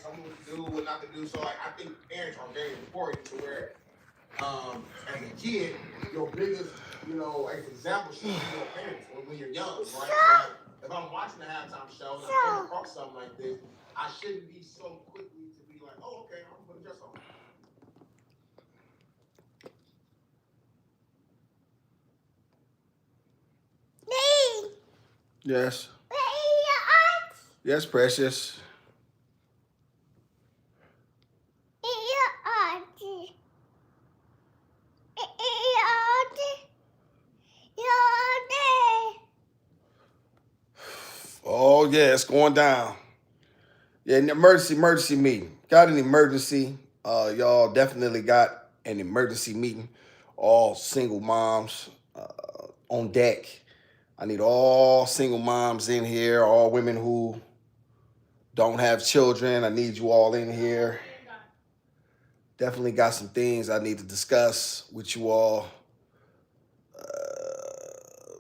tell me what to do, what not to do. So like I think parents are very important to where as a kid, your biggest, like example should be your parents when you're young, right? So like, if I'm watching the halftime show and I come across something like this, I shouldn't be so quickly to be like, oh, okay, I'm gonna put a dress on. Yes. Yes, precious. Oh, yeah, it's going down. Yeah, an emergency meeting. Got an emergency. Y'all definitely got an emergency meeting. All single moms on deck. I need all single moms in here, all women who don't have children. I need you all in here. Definitely got some things I need to discuss with you all.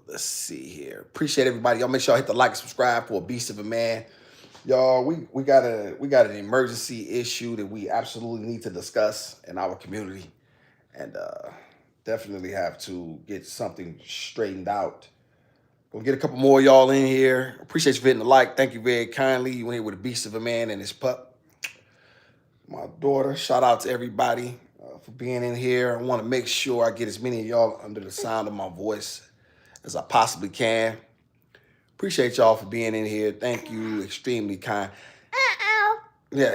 Let's see here. Appreciate everybody. Y'all make sure y'all hit the like and subscribe for a beast of a man. Y'all, we got an emergency issue that we absolutely need to discuss in our community, and definitely have to get something straightened out. Gonna get a couple more of y'all in here. Appreciate you hitting the like. Thank you very kindly. You went here with a beast of a man and his pup. My daughter. Shout out to everybody for being in here. I want to make sure I get as many of y'all under the sound of my voice as I possibly can. Appreciate y'all for being in here. Thank you. Extremely kind. Yeah.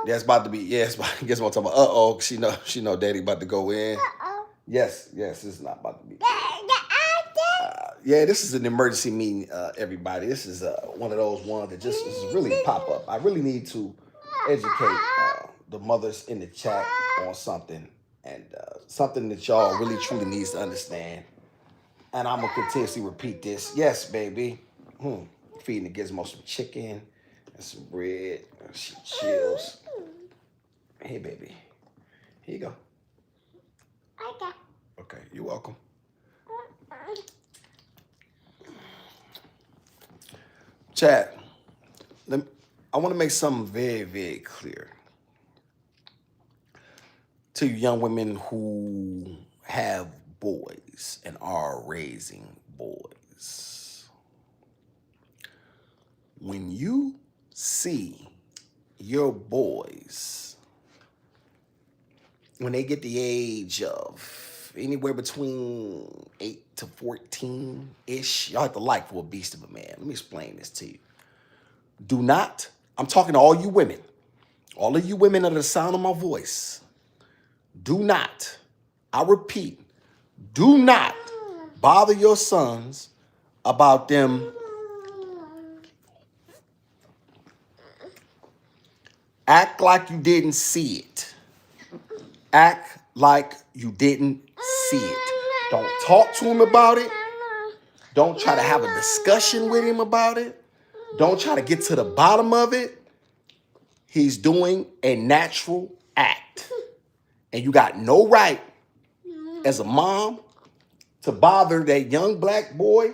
It's about to be. Yes. Guess what I'm talking about? She know daddy about to go in. Yes, it's not about to be. Yeah, this is an emergency meeting, everybody. This is one of those ones that just really pop up. I really need to educate the mothers in the chat on something, and something that y'all really truly needs to understand. And I'm going to continuously repeat this. Yes, baby. Feeding the gizmo some chicken and some bread. She chills. Hey, baby. Here you go. Okay, you're welcome. Chat, I want to make something very, very clear to you young women who have boys and are raising boys. When you see your boys, when they get the age of anywhere between 8 to 14-ish, y'all have to like for a beast of a man. Let me explain this to you. Do not, I'm talking to all you women, all of you women under the sound of my voice, do not, I repeat, do not bother your sons about them act like you didn't see it. Act like you didn't see it. Don't talk to him about it. Don't try to have a discussion with him about it. Don't try to get to the bottom of it. He's doing a natural act. And you got no right as a mom to bother that young black boy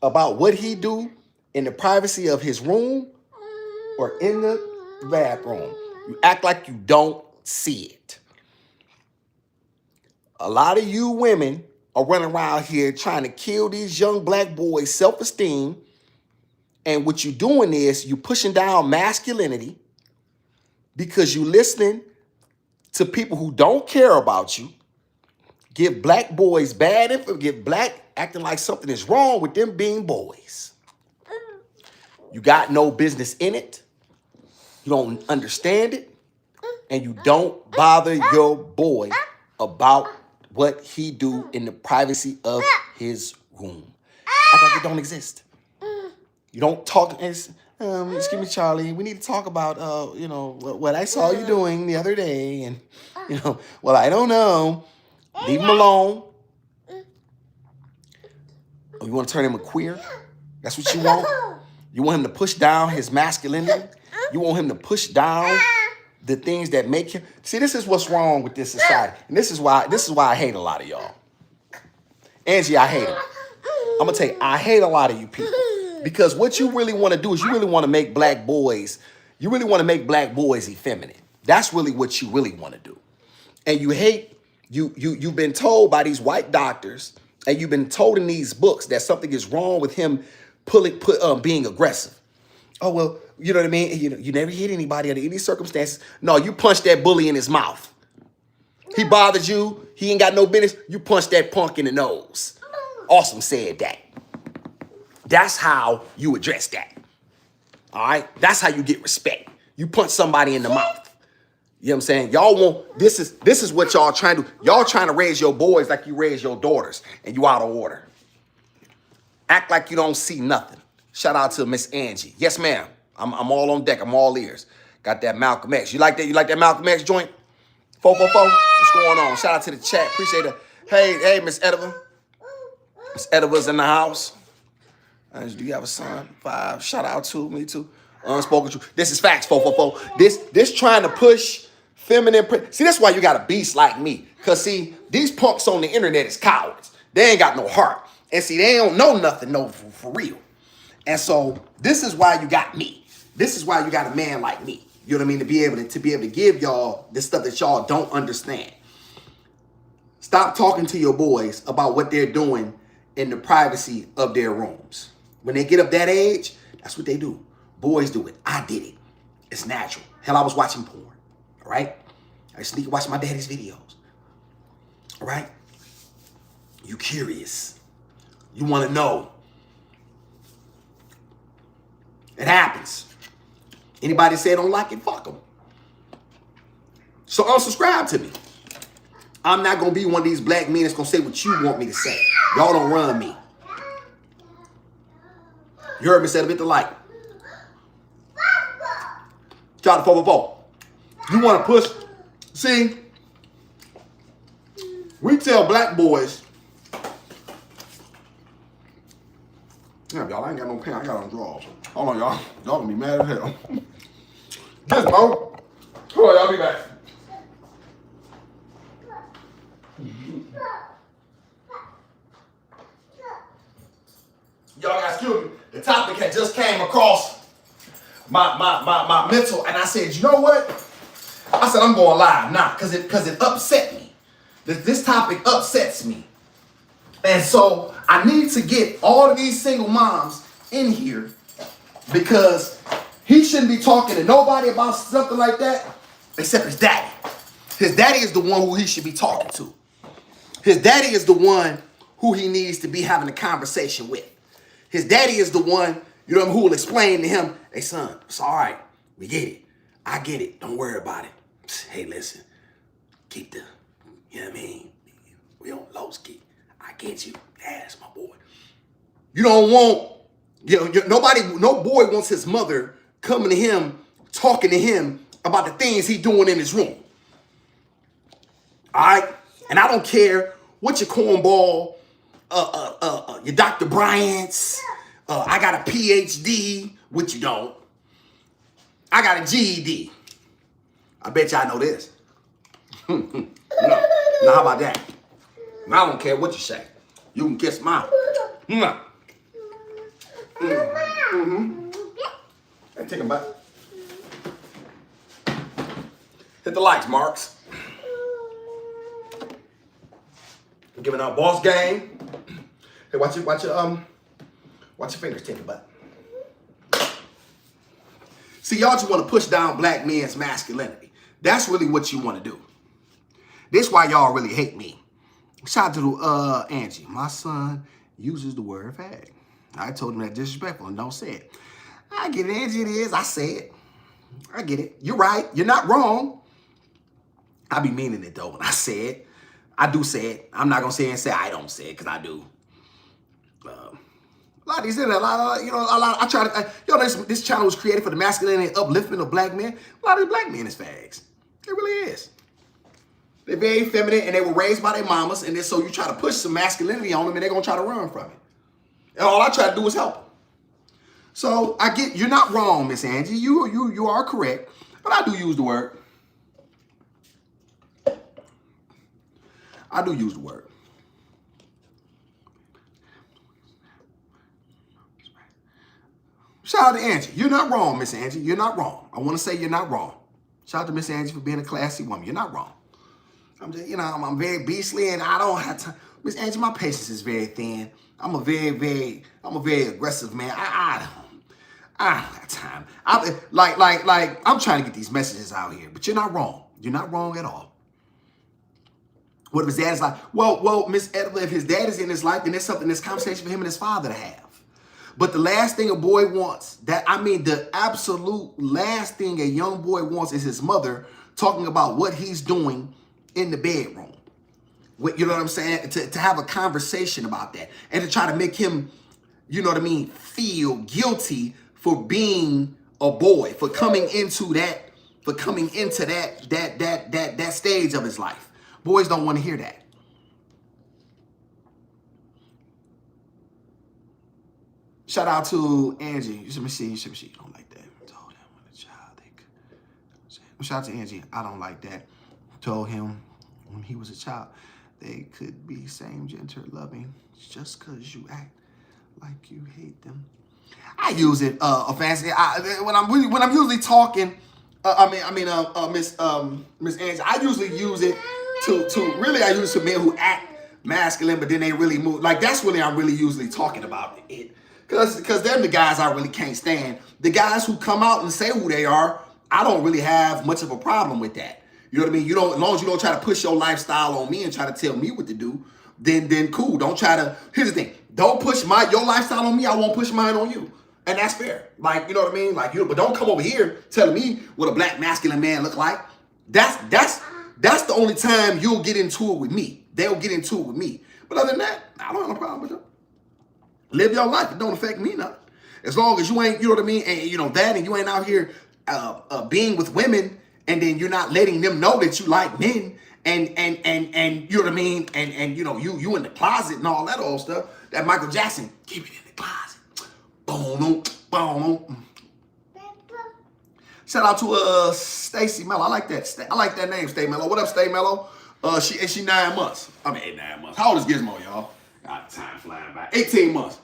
about what he do in the privacy of his room or in the bathroom. You act like you don't see it. A lot of you women are running around here trying to kill these young black boys' self-esteem. And what you're doing is you pushing down masculinity because you listening to people who don't care about you, give black boys bad info, give black acting like something is wrong with them being boys. You got no business in it. You don't understand it. And you don't bother your boy about what he do in the privacy of his room. Act like it don't exist. You don't talk. Excuse me, Charlie. We need to talk about, what I saw you doing the other day. And, well, I don't know. Leave him alone. Oh, you want to turn him a queer? That's what you want? You want him to push down his masculinity? You want him to push down the things that make him. See, this is what's wrong with this society. And this is why I hate a lot of y'all. Angie, I hate him. I'm going to tell you, I hate a lot of you people. Because what you really want to do is you really want to make black boys, You really want to make black boys effeminate. That's really what you really want to do. And you hate, you've been told by these white doctors, and you've been told in these books that something is wrong with him being aggressive. Oh, well, you know what I mean? You never hit anybody under any circumstances. No, you punched that bully in his mouth. He bothered you. He ain't got no business. You punched that punk in the nose. Awesome said that. That's how you address that. All right? That's how you get respect. You punch somebody in the mouth. You know what I'm saying? Y'all want, this is what y'all trying to do. Y'all trying to raise your boys like you raise your daughters, and you out of order. Act like you don't see nothing. Shout out to Miss Angie. Yes, ma'am. I'm all on deck. I'm all ears. Got that Malcolm X. You like that? You like that Malcolm X joint? 444? What's going on? Shout out to the chat. Appreciate it. Hey, Miss Ediva. Miss Ediva's in the house. Do you have a son? 5. Shout out to me too. Unspoken truth. This is facts, 444. This trying to push feminine. See, that's why you got a beast like me. Cause see, these punks on the internet is cowards. They ain't got no heart. And see, they don't know nothing, for real. And so this is why you got me. This is why you got a man like me. You know what I mean? To be able to give y'all this stuff that y'all don't understand. Stop talking to your boys about what they're doing in the privacy of their rooms. When they get up that age, that's what they do. Boys do it. I did it. It's natural. Hell, I was watching porn. All right? I sneak watch my daddy's videos. All right? You curious. You want to know. It happens. Anybody say don't like it, fuck them. So unsubscribe to me. I'm not going to be one of these black men that's going to say what you want me to say. Y'all don't run me. You heard me say hit the like. Shout out to 444. You want to push. See, we tell black boys. Damn, y'all, I ain't got no pen. I got on drawers. Hold on, y'all. Y'all gonna be mad as hell. This, bro. Hold on, y'all be back. Y'all got excuse me. The topic had just came across my mental, and I said, you know what? I said I'm going live now because it upset me. This topic upsets me, and so I need to get all of these single moms in here because he shouldn't be talking to nobody about something like that except his daddy. His daddy is the one who he should be talking to. His daddy is the one who he needs to be having a conversation with. His daddy is the one, you know, who will explain to him, hey, son, it's all right. We get it. I get it. Don't worry about it. Hey, listen, keep the, you know what I mean? We on low ski. I get you. That's my boy. You don't want, no boy wants his mother coming to him, talking to him about the things he doing in his room. All right? And I don't care what your cornball, your Dr. Bryant's, I got a PhD, which you don't. I got a GED. I bet y'all know this. No, how about that? I don't care what you say. You can kiss mine. No. Hey, take him back. Hit the likes, Marks. I'm giving out boss game. Hey, watch your fingers, take it back. See, y'all just want to push down black men's masculinity. That's really what you want to do. This is why y'all really hate me. Shout out to Angie. My son uses the word fag. I told him that disrespectful and don't say it. I get it, Angie, it is. I say it. I get it. You're right. You're not wrong. I be meaning it, though, when I say it. I do say it. I'm not going to say it and say I don't say it, because I do. A lot of these, I try to, this channel was created for the masculinity and upliftment of black men. A lot of the black men is fags. It really is. They're very feminine, and they were raised by their mamas, and then so you try to push some masculinity on them, and they're going to try to run from it. And all I try to do is help them. So I get, you're not wrong, Miss Angie. You are correct, but I do use the word. I do use the word. Shout out to Angie. You're not wrong, Miss Angie. You're not wrong. I want to say you're not wrong. Shout out to Miss Angie for being a classy woman. You're not wrong. I'm just, I'm very beastly and I don't have time. Miss Angie, my patience is very thin. I'm a very aggressive man. I don't have time. I'm trying to get these messages out here, but you're not wrong. You're not wrong at all. What if his dad is like, well, Miss Edva, if his dad is in his life, then there's something, this conversation for him and his father to have. But the last thing a boy wants, the absolute last thing a young boy wants is his mother talking about what he's doing in the bedroom. You know what I'm saying? To have a conversation about that and to try to make him, feel guilty for being a boy, for coming into that stage of his life. Boys don't want to hear that. Shout out to Angie. You should see. You don't like that. Told him when a child. Shout out to Angie. I don't like that. Told him when he was a child, they could be same gender loving just because you act like you hate them. I use it offensively. When I'm usually talking. Miss Angie. I usually use it I use it to men who act masculine, but then they really move. Like that's when I'm really usually talking about it. Because they're the guys I really can't stand. The guys who come out and say who they are, I don't really have much of a problem with that. You know what I mean? As long as you don't try to push your lifestyle on me and try to tell me what to do, then cool. Don't try to. Here's the thing. Don't push your lifestyle on me. I won't push mine on you. And that's fair. Like, you know what I mean? Like, but don't come over here telling me what a black masculine man look like. That's the only time you'll get into it with me. They'll get into it with me. But other than that, I don't have a problem with them. Live your life. It don't affect me nothing. As long as you ain't, you know what I mean, and that, and you ain't out here being with women, and then you're not letting them know that you like men, and you know what I mean, and you in the closet and all that old stuff. That Michael Jackson, keep it in the closet. Boom, boom. Shout out to Stacy Mello. I like that name, Stay Mello. What up, Stay Mello? She 9 months. 8, 9 months. How old is Gizmo, y'all? God, time flying by. 18 months.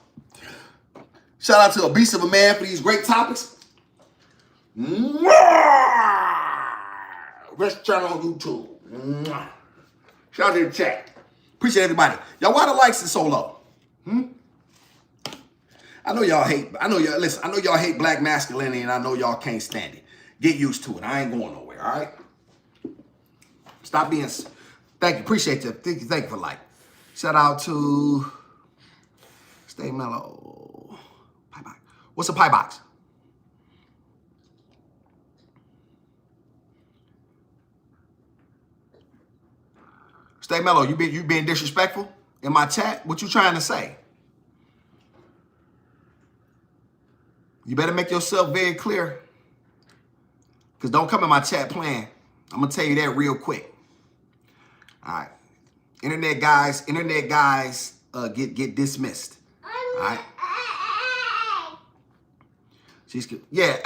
Shout out to a beast of a man for these great topics. Best channel on YouTube. Shout out to the chat. Appreciate everybody. Y'all, why the likes is so low? I know y'all hate black masculinity, and I know y'all can't stand it. Get used to it. I ain't going nowhere, all right? Stop being... Thank you. Appreciate you. Thank you for like. Shout out to Stay Mellow. Pie box. What's a pie box? Stay Mellow, you being disrespectful in my chat? What you trying to say? You better make yourself very clear. Because don't come in my chat playing. I'm going to tell you that real quick. All right. Internet guys, get dismissed. All right. She's good. Yeah,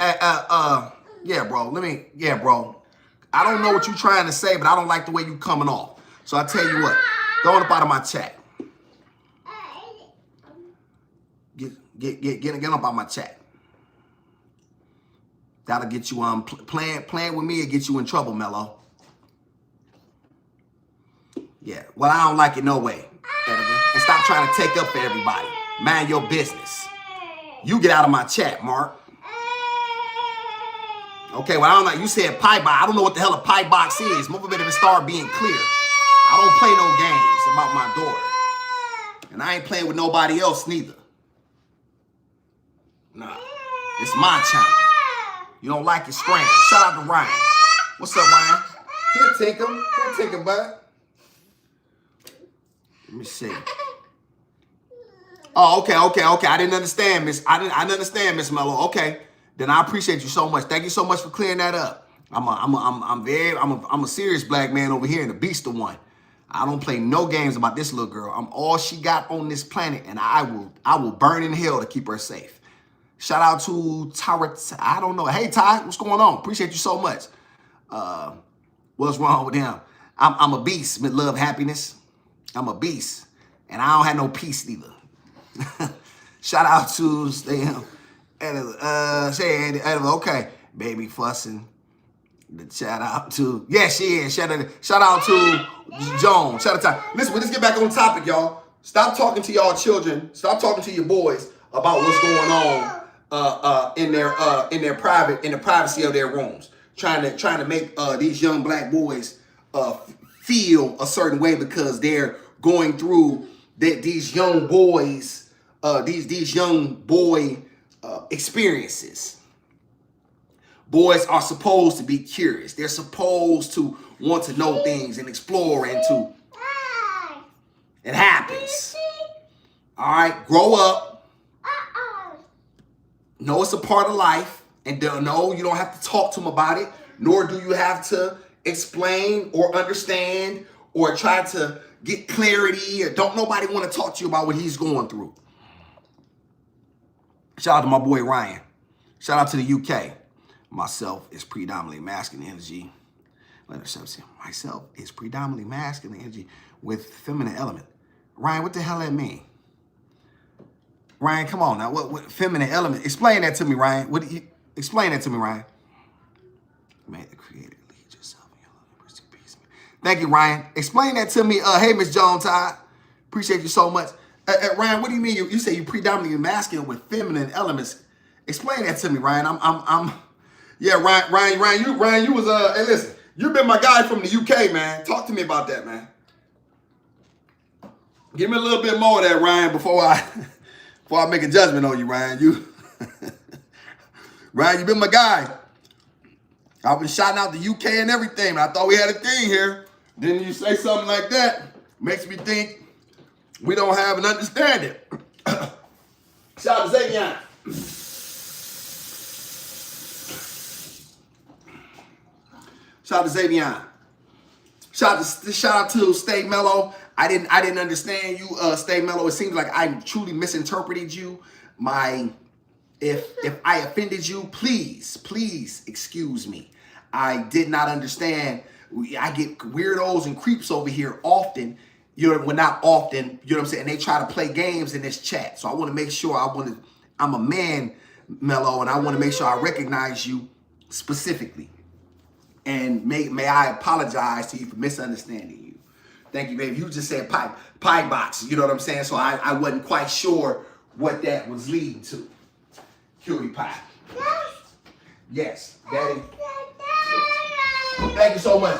bro. Bro. I don't know what you're trying to say, but I don't like the way you coming off. So I tell you what, go on up out of my chat. Get up out of my chat. That'll get you playing with me. It get you in trouble, Mello. Yeah. Well, I don't like it no way. And stop trying to take up for everybody. Mind your business. You get out of my chat, Mark. Okay. Well, I don't know. You said pie box. I don't know what the hell a pie box is. Mother better start being clear. I don't play no games about my daughter, and I ain't playing with nobody else neither. Nah, it's my channel. You don't like it, scram. Shout out to Ryan. What's up, Ryan? Here, take him, bud. Let me see. Oh, okay. I didn't understand, Miss. I didn't understand, Miss Mello. Okay, then I appreciate you so much. Thank you so much for clearing that up. I'm a serious black man over here and a beast of one. I don't play no games about this little girl. I'm all she got on this planet, and I will burn in hell to keep her safe. Shout out to Tyra. I don't know. Hey, Ty, what's going on? Appreciate you so much. What's wrong with him? I'm a beast with love, happiness. I'm a beast, and I don't have no peace neither. Shout out to Say okay, baby fussing. Shout out to she is. Shout out to Joan. Shout out to listen. Let's get back on topic, y'all. Stop talking to y'all children. Stop talking to your boys about what's going on in the privacy of their rooms. Trying to make these young black boys feel a certain way because they're going through these young boys these young boy experiences. Boys are supposed to be curious. They're supposed to want to know things and explore into. It happens. All right, grow up. Know it's a part of life, and no, you don't have to talk to them about it, nor do you have to explain or understand or try to get clarity. Or don't nobody want to talk to you about what he's going through. Shout out to my boy Ryan. Shout out to the UK. Myself is predominantly masculine energy. Myself is predominantly masculine energy with feminine element. Ryan, what the hell that mean? Ryan, come on now. What feminine element? Explain that to me, Ryan. Explain that to me, Ryan. Man, the creator, lead yourself in your love and peace. Thank you, Ryan. Explain that to me. Hey, Miss Jones Todd. Appreciate you so much. Ryan, what do you mean? You say you predominantly masculine with feminine elements. Explain that to me, Ryan. Yeah, Ryan, you was hey, listen, you've been my guy from the UK, man. Talk to me about that, man. Give me a little bit more of that, Ryan, before I make a judgment on you, Ryan. Ryan, you've been my guy. I've been shouting out the UK and everything, but I thought we had a thing here. Then you say something like that, makes me think we don't have an understanding. Shout out to Xavier. Shout out to Xavier. Shout out to Stay Mellow. I didn't understand you, Stay Mellow. It seems like I truly misinterpreted you. If I offended you, please excuse me. I did not understand. I get weirdos and creeps over here often. Not often. You know what I'm saying? And they try to play games in this chat. So I want to make sure I'm a man, Mellow, and I want to make sure I recognize you specifically. And may I apologize to you for misunderstanding you. Thank you, baby. You just said pie box. You know what I'm saying? So I wasn't quite sure what that was leading to. Cutie pie. Yes, Daddy. Thank you so much.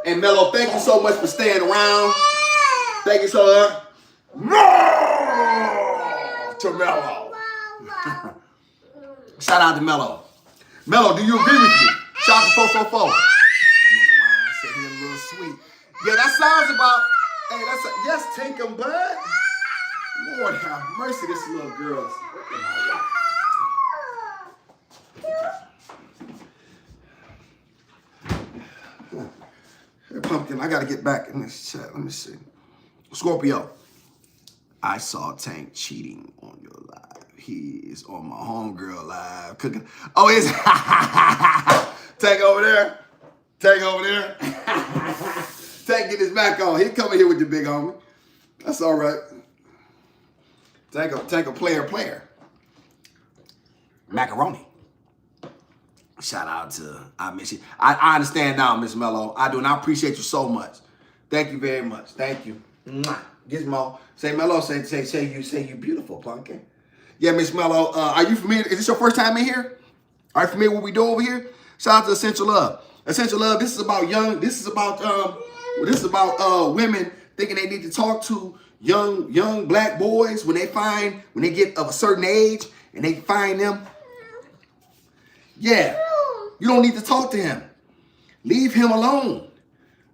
And Mello, thank you so much for staying around. Thank you so much. To Mello. Shout out to Mello. Mello, do you agree with me? Shout out to 444. That nigga Ryan said he a little sweet. Yeah, that sounds about. Hey, yes, take him, bud. Lord have mercy, this little girl's. Hey, Pumpkin, I gotta get back in this chat. Let me see. Scorpio. I saw Tank cheating on your live. He is on my homegirl live cooking. Oh, is Tank over there? Tank over there? Tank get his back on. He coming here with the big homie. That's all right. Tank a player. Macaroni. Shout out to, I miss you. I understand now, Miss Mello. I do, and I appreciate you so much. Thank you very much. Thank you. Mwah. Gizmo. Say Mello, say you beautiful, Pumpkin. Yeah, Miss Mello, are you familiar? Is this your first time in here? Are you familiar with what we do over here? Shout out to Essential Love. Essential Love, this is about women thinking they need to talk to young black boys when they get of a certain age and they find them. Yeah, you don't need to talk to him. Leave him alone.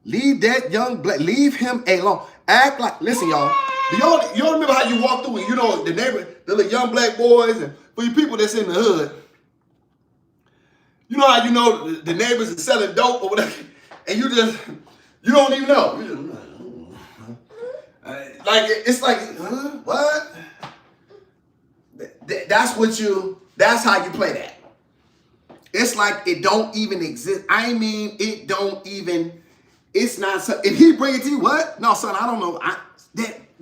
Leave that young black, leave him alone. Act like, listen, y'all. Y'all remember how you walk through and you know the neighbor, the little young black boys, and for you people that's in the hood, you know how you know the neighbors are selling dope or whatever, and you don't even know. It's like, what? That's how you play that. It's like it don't even exist. I mean, it's not, if he bring it to you, what? No, son, I don't know.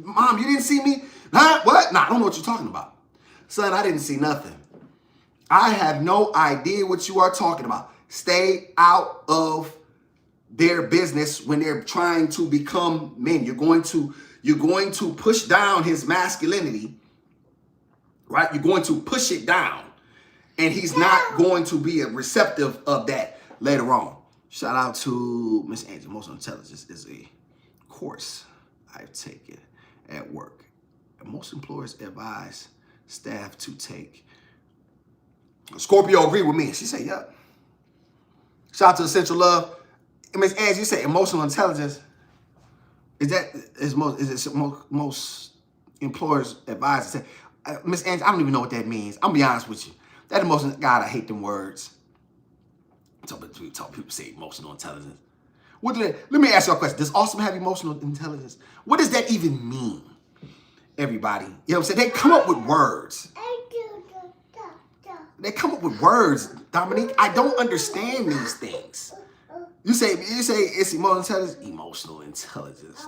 Mom, you didn't see me? Huh? What? Nah, I don't know what you're talking about. Son, I didn't see nothing. I have no idea what you are talking about. Stay out of their business when they're trying to become men. You're going to push down his masculinity, right? You're going to push it down, and he's not going to be receptive of that later on. Shout out to Miss Angie. Emotional intelligence is a course I've taken at work. And most employers advise staff to take. Scorpio agreed with me. She said, yep. Shout out to Essential Love. Miss Angie, you say emotional intelligence. Is most employers advise to say, Miss Angie, I don't even know what that means. I'm gonna be honest with you. That emotional, God, I hate them words. People say emotional intelligence. Let me ask you a question. Does awesome have emotional intelligence? What does that even mean? Everybody, you know what I'm saying? They come up with words. They come up with words, Dominique. I don't understand these things. You say it's emotional intelligence. Emotional intelligence.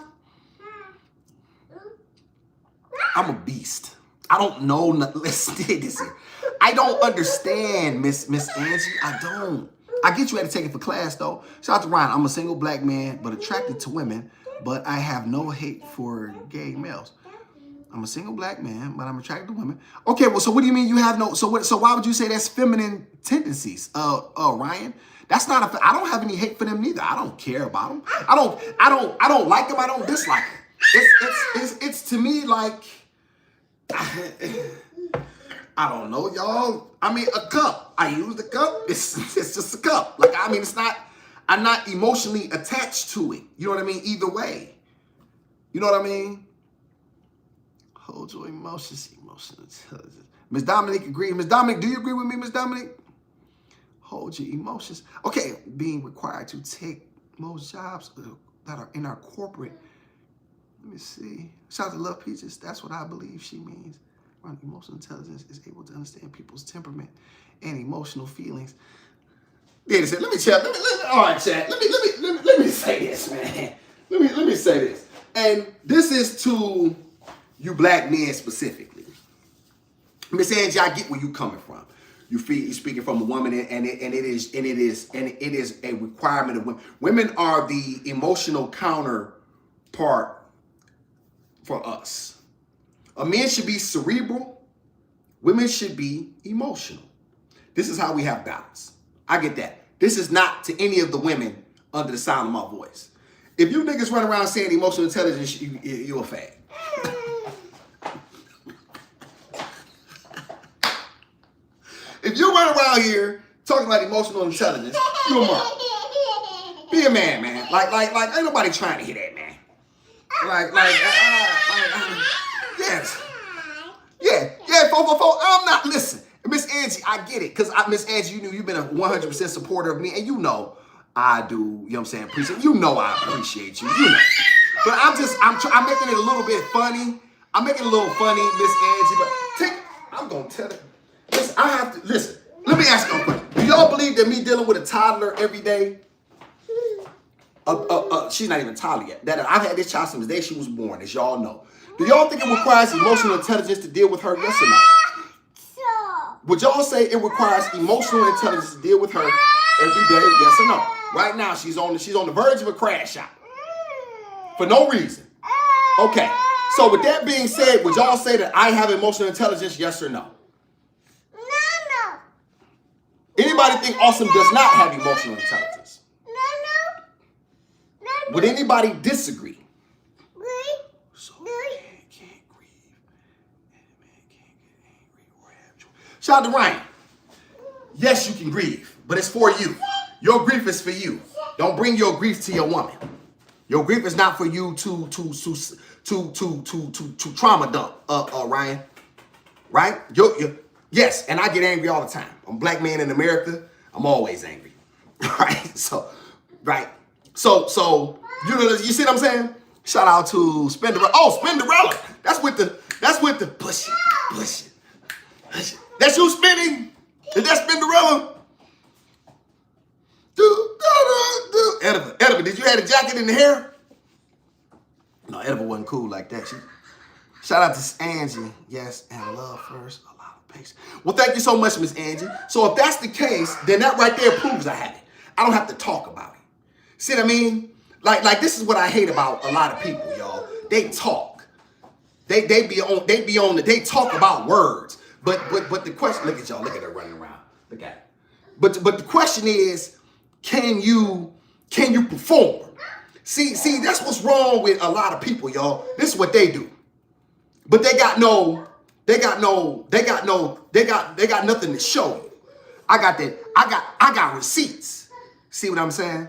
I'm a beast. I don't know. Listen to this here. I don't understand, Miss Angie. I don't. I get you had to take it for class though. Shout out to Ryan. I'm a single black man, but attracted to women. But I have no hate for gay males. I'm a single black man, but I'm attracted to women. Okay, well, so what do you mean you have no? So why would you say that's feminine tendencies, Ryan? That's not I don't have any hate for them neither. I don't care about them. I don't like them. I don't dislike them. It's to me like I don't know, y'all. I mean, a cup. I use the cup. It's just a cup. Like I mean, it's not. I'm not emotionally attached to it. You know what I mean? Either way. You know what I mean? Hold your emotions, emotional intelligence. Miss Dominique agrees. Miss Dominique, do you agree with me, Miss Dominique? Hold your emotions. Okay, being required to take most jobs that are in our corporate. Let me see. Shout out to Love Peaches. That's what I believe she means. Emotional intelligence is able to understand people's temperament and emotional feelings. Yeah, let me chat. All right, chat. Let me say this, man. Let me say this. And this is to you black men specifically. Miss Angie, I get where you coming from. You're speaking from a woman, and it is a requirement of women. Women are the emotional counterpart for us. A man should be cerebral. Women should be emotional. This is how we have balance. I get that. This is not to any of the women under the sound of my voice. If you niggas run around saying emotional intelligence, you're a fag. If you run around here talking about emotional intelligence, you're a mom. Be a man, man. Like, ain't nobody trying to hear that, man. Yes. Yeah, 444. I'm not, listen. Miss Angie, I get it. Because Miss Angie, you've been a 100% supporter of me. And you know I do, you know what I'm saying, appreciate you. Know I appreciate you. You know. But I'm making it a little bit funny. I'm making it a little funny, Miss Angie. But I'm going to tell it. Listen, let me ask you a question. Do y'all believe that me dealing with a toddler every day? She's not even a toddler yet. That I've had this child since the day she was born, as y'all know. Do y'all think it requires emotional intelligence to deal with her? Yes or no? Would y'all say it requires emotional intelligence to deal with her every day? Yes or no? Right now, she's on the verge of a crash out for no reason. Okay. So with that being said, would y'all say that I have emotional intelligence? Yes or no? No. Anybody think Awesome does not have emotional intelligence? No. Would anybody disagree? So man can't grieve, and a man can't get angry or have joy. Shout out to Ryan. Yes, you can grieve, but it's for you. Your grief is for you. Don't bring your grief to your woman. Your grief is not for you to trauma dump, Ryan. Right? Yes, and I get angry all the time. I'm a black man in America. I'm always angry. Right? So, you see what I'm saying? Shout out to Spinderella. Oh, Spinderella. That's with the push it. That's you spinning? Is that Spinderella? Ediva, did you have a jacket in the hair? No, Ediva wasn't cool like that. Shout out to Angie. Yes, and love first. A lot Patient. Well, thank you so much, Miss Angie. So if that's the case, then that right there proves I have it. I don't have to talk about it. See what I mean? Like this is what I hate about a lot of people, y'all. They talk. They talk about words. But the question, look at y'all, look at her running around. Look at it. But the question is, can you perform? See, that's what's wrong with a lot of people, y'all. This is what they do. But they got nothing to show you. I got receipts. See what I'm saying?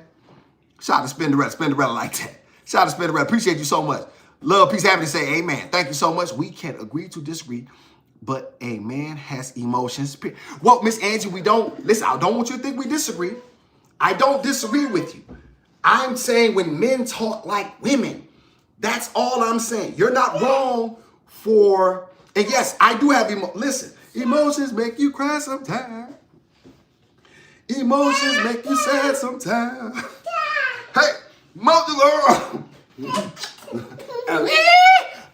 Shout out to Spinderella like that. Shout out to Spinderella. Appreciate you so much. Love, peace, happiness, say amen. Thank you so much. We can agree to disagree, but a man has emotions. Well, Miss Angie, we don't, listen, I don't want you to think we disagree. I don't disagree with you. I'm saying when men talk like women, that's all I'm saying. You're not wrong for, and yes, I do have, listen, emotions make you cry sometimes. Emotions make you sad sometimes. Hey, mother girl.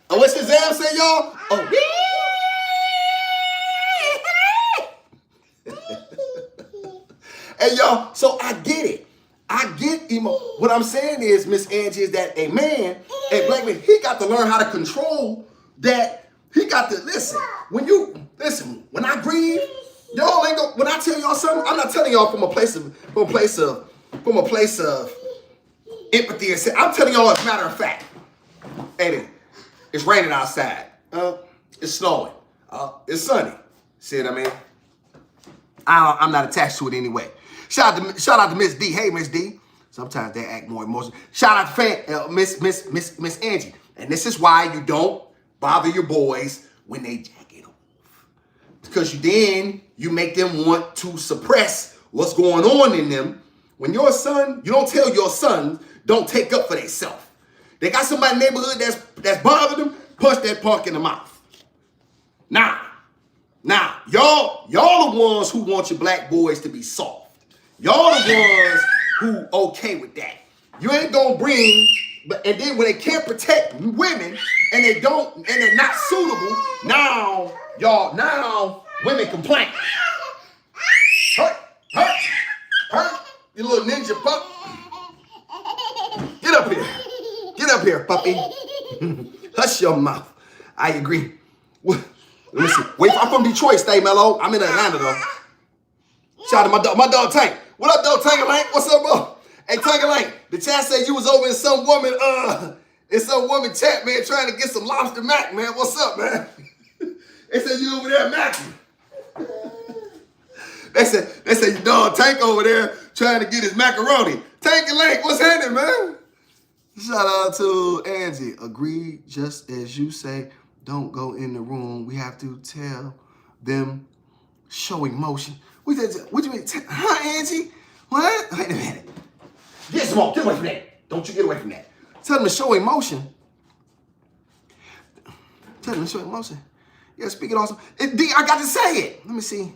What's Shazam say, y'all? Oh. Hey, y'all, so I get it. I get what I'm saying is, Miss Angie, is that a man, a black man, he got to learn how to control that. He got to listen. When I grieve, y'all ain't go. When I tell y'all something, I'm not telling y'all from a place of empathy and I'm telling y'all as a matter of fact. Hey, it's raining outside. It's snowing. It's sunny. See what I mean? I'm not attached to it anyway. Shout out to Miss D. Hey, Miss D. Sometimes they act more emotional. Shout out to Miss Angie. And this is why you don't bother your boys when they jack it off. Because you make them want to suppress what's going on in them. When your son, you don't tell your son, don't take up for themselves. They got somebody in the neighborhood that's bothering them, punch that punk in the mouth. Nah, y'all the ones who want your black boys to be soft. Y'all the ones who okay with that. You ain't gonna bring, and then when they can't protect women and they're not suitable, now women complain. Hurt, you little ninja pup. Get up here, puppy. Hush your mouth. I agree. Let me see. Wait, I'm from Detroit, stay mellow. I'm in Atlanta though. Shout out to my dog Tank. What up, dog Tank? What's up, bro? Hey, Tank, the chat said you was over in some woman chat, man, trying to get some lobster mac, man. What's up, man? They said you over there macking. They said your dog Tank over there trying to get his macaroni. Tank and Link, what's happening, man? Shout out to Angie. Agree, just as you say, don't go in the room. We have to tell them, show emotion. What do you mean? Huh, Angie? What? Wait a minute. Get away from that. Don't you get away from that. Tell them to show emotion. Yeah, speak it also. I got to say it. Let me see,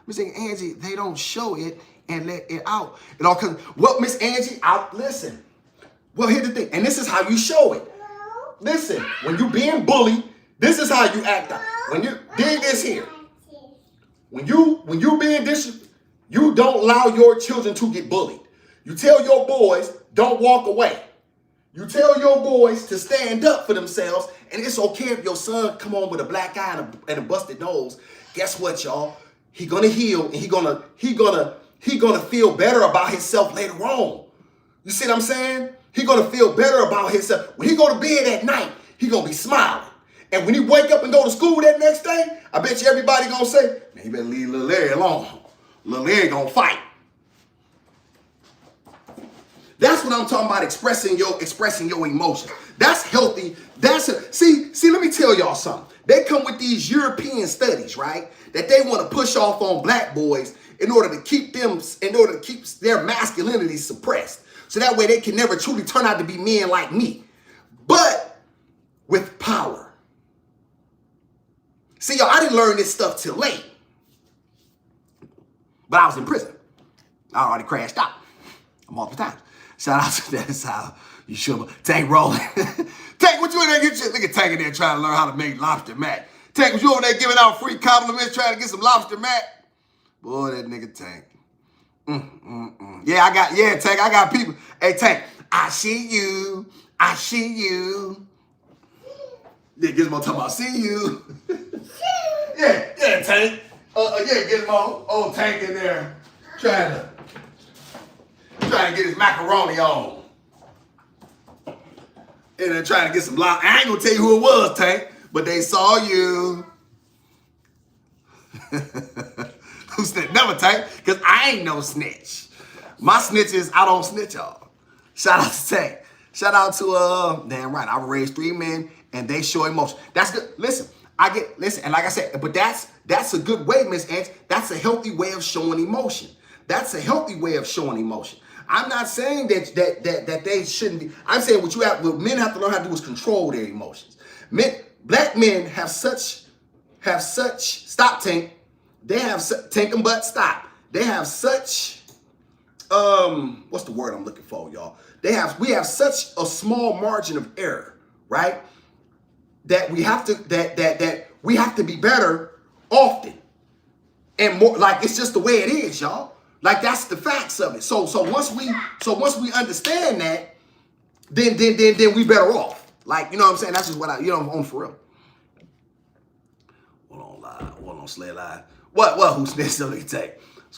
Angie, they don't show it and let it out. It all comes. Well, Miss Angie, listen. Well, here's the thing, and this is how you show it. Listen, when you being bullied, this is how you act out. When you dig this here. When you being this, you don't allow your children to get bullied. You tell your boys, don't walk away. You tell your boys to stand up for themselves, and it's okay if your son come on with a black eye and a busted nose. Guess what, y'all? He gonna heal, and he gonna feel better about himself later on. You see what I'm saying? He gonna feel better about himself. When he go to bed at night, he gonna be smiling. And when he wake up and go to school that next day, I bet you everybody gonna say, man, you better leave little Larry alone. Little Larry gonna fight. That's what I'm talking about, expressing your emotions. That's healthy. See, let me tell y'all something. They come with these European studies, right? That they want to push off on black boys in order to keep their masculinity suppressed. So that way they can never truly turn out to be men like me. But with power. See, y'all, I didn't learn this stuff till late. But I was in prison. I already crashed out multiple times. Shout out to that's how you should. Tank rolling. Tank, what you in there? Look at Tank in there trying to learn how to make lobster mac. Tank, was you over there giving out free compliments trying to get some lobster, Mac? Boy, that nigga Tank. Yeah, Tank, I got people. Hey, Tank, I see you. I see you. Yeah, Gizmo talking about see you. yeah, Tank. Yeah, Gizmo. Old Tank in there trying to get his macaroni on. And then trying to get some lobster. I ain't gonna tell you who it was, Tank, but they saw you. Who snitched? Never, Tank, because I ain't no snitch. My snitches, I don't snitch, y'all. Shout out to Tank. Shout out to damn right. I raised 3 men and they show emotion. That's good. Listen, and like I said, but that's a good way, Miss Angie. That's a healthy way of showing emotion. That's a healthy way of showing emotion. I'm not saying that they shouldn't be. I'm saying what men have to learn how to do is control their emotions. Black men have such stop, Tank. They have Tank and butt stop. They have such what's the word I'm looking for, y'all? We have such a small margin of error, right? That we have to be better often and more. Like it's just the way it is, y'all. Like that's the facts of it. So once we understand that, then we better off. Like, you know what I'm saying? That's just what I'm on for real. Hold on, Slay Live. What? Who snitched? Look at Tank.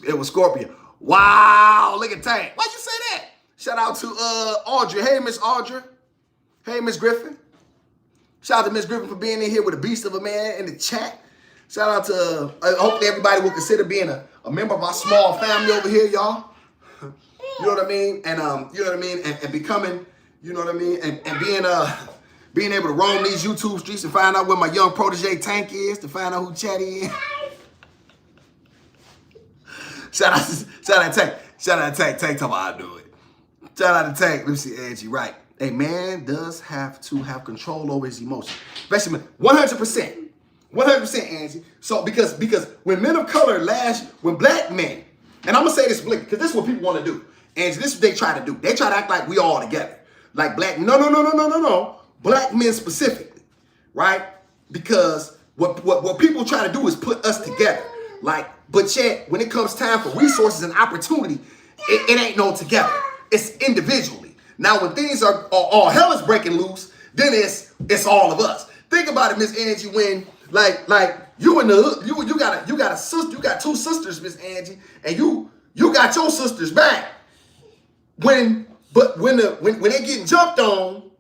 It was Scorpion. Wow, look at Tank. Why'd you say that? Shout out to Audrey. Hey, Miss Audrey. Hey, Miss Griffin. Shout out to Miss Griffin for being in here with a beast of a man in the chat. Shout out to, hopefully everybody will consider being a member of our small family over here, y'all. You know what I mean? And, you know what I mean? And becoming, you know what I mean? And being able to roam these YouTube streets and find out where my young protege Tank is, to find out who Chatty is. Shout out to Tank. Shout out to Tank. Tank talking about I do it. Shout out to Tank. Let me see, Angie. Right. A man does have to have control over his emotions. Especially 100%. 100%, Angie. So because when men of color when black men, and I'm gonna say this because this is what people want to do. Angie, this is what they try to do. They try to act like we all together. Like black, no. Black men specifically, right? Because what people try to do is put us together. Like, but yet, when it comes time for resources and opportunity, it ain't no together. It's individually. Now, when things are all hell is breaking loose, then it's all of us. Think about it, Miss Angie. When like you in the hood, you got a sister, you got 2 sisters, Miss Angie, and you got your sisters back. When they getting jumped on,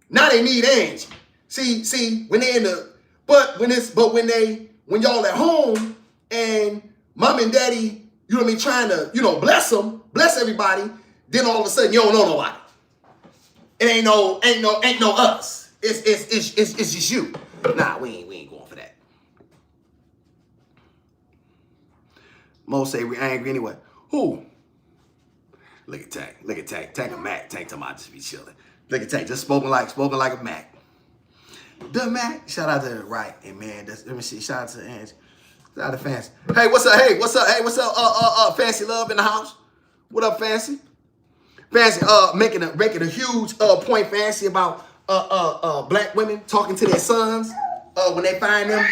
now they need Angie. See when they in the when y'all at home and mom and daddy, you know what I mean, trying to, bless everybody, then all of a sudden you don't know nobody. It ain't no us. It's just you. Nah, we ain't going for that. Mo say we angry anyway. Who? Look at Tank. Look at Tank. Tank a Mac. Tank talking about just be chilling. Look at Tank. Just spoken like a Mac. The Mac. Shout out to right. And man, let me see. Shout out to Angie. Shout out to Fancy. Hey, what's up? Hey, what's up? Hey, what's up? Fancy Love in the house. What up, Fancy? Fancy making a huge point, Fancy, about black women talking to their sons when they find them.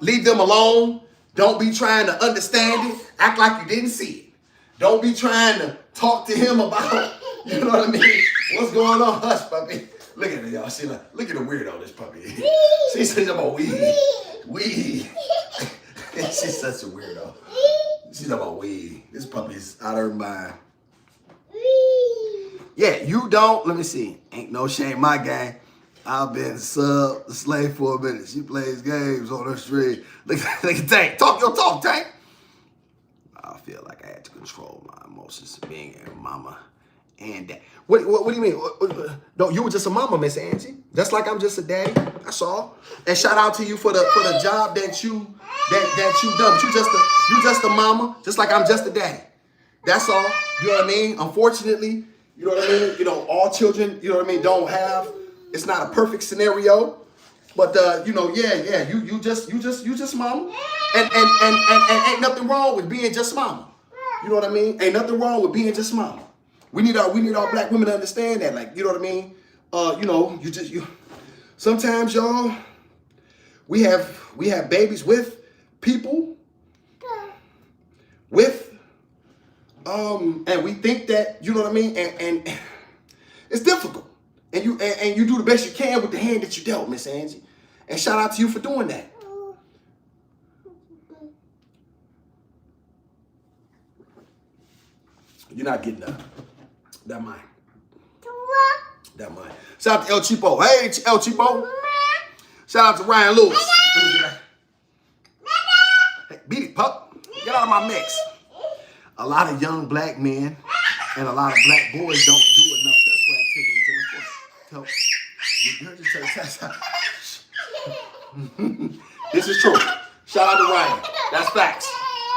Leave them alone. Don't be trying to understand it. Act like you didn't see it. Don't be trying to talk to him about, you know what I mean? What's going on? Hush, puppy. Look at it, y'all. See, look at the weirdo this puppy is. She says about weed. She's such a weirdo. She's about weed. This puppy's out of her mind. Yeah, you don't. Let me see. Ain't no shame, my gang. I've been slave for a minute. She plays games on her street. Look at Tank. Talk your talk, Tank. I feel like I had to control my emotions, being a mama and dad. What do you mean? No, you were just a mama, Miss Angie. Just like I'm just a daddy. That's all. And shout out to you for the job that you done. But you just a mama, just like I'm just a daddy. That's all. You know what I mean? Unfortunately, you know what I mean? All children, you know what I mean, don't have. It's not a perfect scenario. But you just mama. And ain't nothing wrong with being just mama. You know what I mean? Ain't nothing wrong with being just mama. We need our black women to understand that. Like, you know what I mean? Sometimes y'all, We have babies with people, with, and we think that, you know what I mean? And it's difficult. And you do the best you can with the hand that you dealt, Miss Angie. And shout out to you for doing that. You're not getting that. That mine. That mine. Shout out to El Cheapo. Hey, El Cheapo. Shout out to Ryan Lewis. Hey, beat it, pup. Get out of my mix. A lot of young black men and a lot of black boys don't do enough physical activities in the sports. This is true. Shout out to Ryan. That's facts.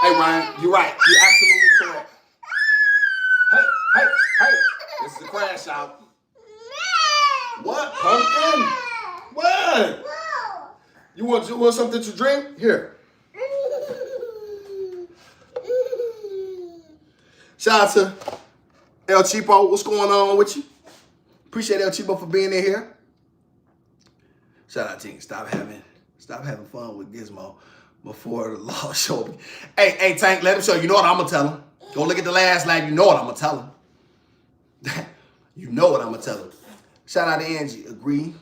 Hey, Ryan, you're right. You're absolutely correct. Hey. This is a crash out. What, pumpkin? What? You want something to drink? Here. Shout out to El Cheapo. What's going on with you? Appreciate El Cheapo for being in here. Shout out to you. Stop having fun with Gizmo before the law show me. Hey, Tank, let him show you. You know what I'm gonna tell him. Go look at the last live. You know what I'm gonna tell him. You know what I'm gonna tell him. Shout out to Angie. Agree.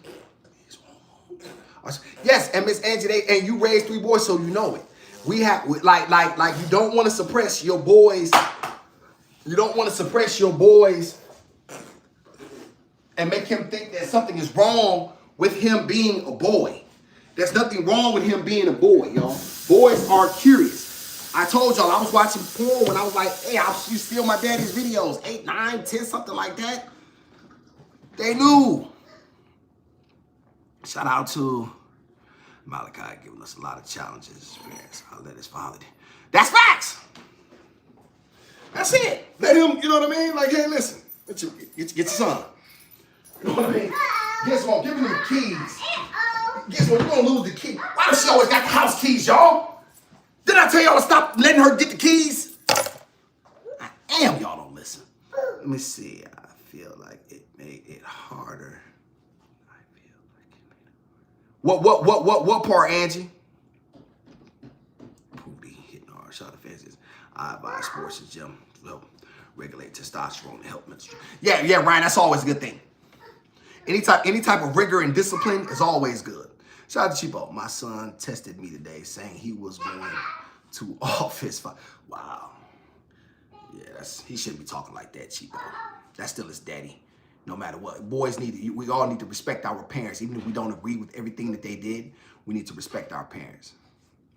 Yes, and Miss Angie, and you raised 3 boys, so you know it. We have like you don't want to suppress your boys. You don't want to suppress your boys and make him think that something is wrong with him being a boy. There's nothing wrong with him being a boy, y'all. Boys are curious. I told y'all I was watching porn when I was like, hey, you steal my daddy's videos. 8, 9, 10, something like that. They knew. Shout out to Malachi giving us a lot of challenges. I'll let his father. That's facts. That's it. Let him, you know what I mean? Like, hey, listen, get your son. You know what I mean? Gizmo, give him the keys. Gizmo, you're gonna lose the key. Why does she always got the house keys, y'all? Didn't I tell y'all to stop letting her get the keys? Y'all don't listen. Let me see. I feel like it made it harder. What part, Angie? Pooty hitting hard shot of fences. I advise sports and gym to help regulate testosterone and help menstruation. Yeah, Ryan, that's always a good thing. Any type of rigor and discipline is always good. Shout out to Cheapo. My son tested me today saying he was going to office. Wow. Yeah, he shouldn't be talking like that, Cheapo. That's still his daddy. No matter what. Boys we all need to respect our parents. Even if we don't agree with everything that they did, we need to respect our parents.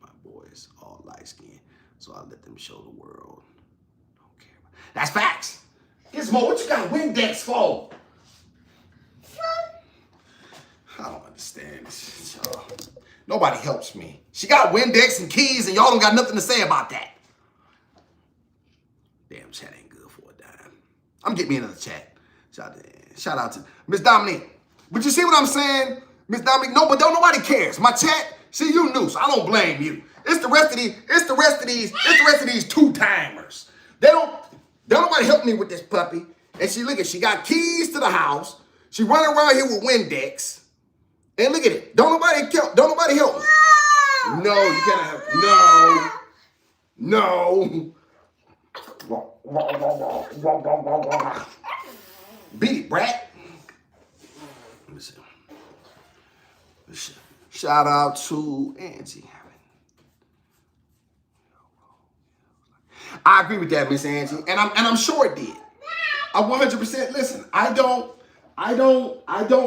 My boys all light-skinned, so I let them show the world. Don't care. That's facts. Gizmo, what you got Windex for? I don't understand this, y'all. Nobody helps me. She got Windex and keys, and y'all don't got nothing to say about that. Damn, chat ain't good for a dime. I'm getting me another chat. Shout out to Miss Dominique. But you see what I'm saying, Miss Dominique? No, but don't nobody cares. My chat, see, you knew, so I don't blame you. It's the rest of these 2-timers. They don't nobody help me with this puppy. And she got keys to the house. She running around here with Windex. And look at it. Don't nobody help me. No, you can't help. No. Beat it, brat. Let me see. Shout out to Angie. I agree with that, Miss Angie, and I'm sure it did. I 100% listen. I don't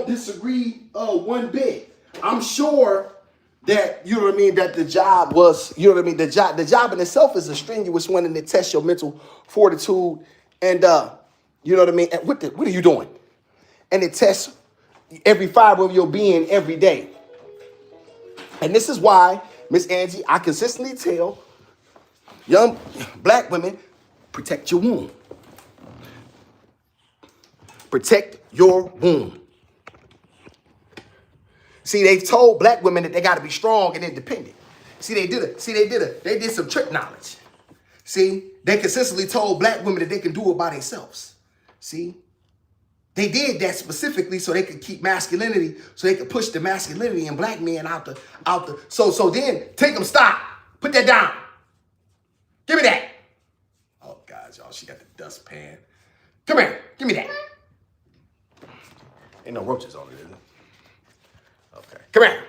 disagree one bit. I'm sure that, you know what I mean, that the job was, you know what I mean, the job in itself is a strenuous one, and it tests your mental fortitude, and you know what I mean. And what are you doing? And it tests every fiber of your being every day. And this is why, Miss Angie, I consistently tell young black women, protect your womb. Protect your womb. See, they've told black women that they got to be strong and independent. They did some trick knowledge. See, they consistently told black women that they can do it by themselves. See, They did that specifically so they could keep masculinity, so they could push the masculinity in black men out the. So then take them, stop. Put that down. Give me that. Oh God, y'all, she got the dustpan. Come here, give me that. Ain't no roaches on it, is it? Okay. Come here.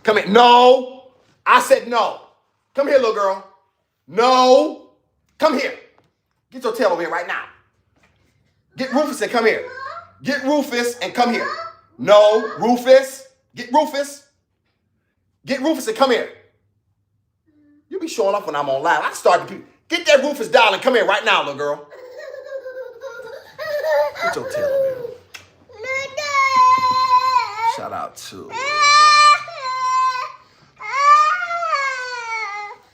Come here. No. I said no. Come here, little girl. No. Come here. Get your tail over here right now. Get Rufus and come here. Get Rufus and come here. No, Rufus. Get Rufus. Get Rufus and come here. You be showing off when I'm on live. I start to get that Rufus doll and come here right now, little girl. Get your tail over here. Shout out to.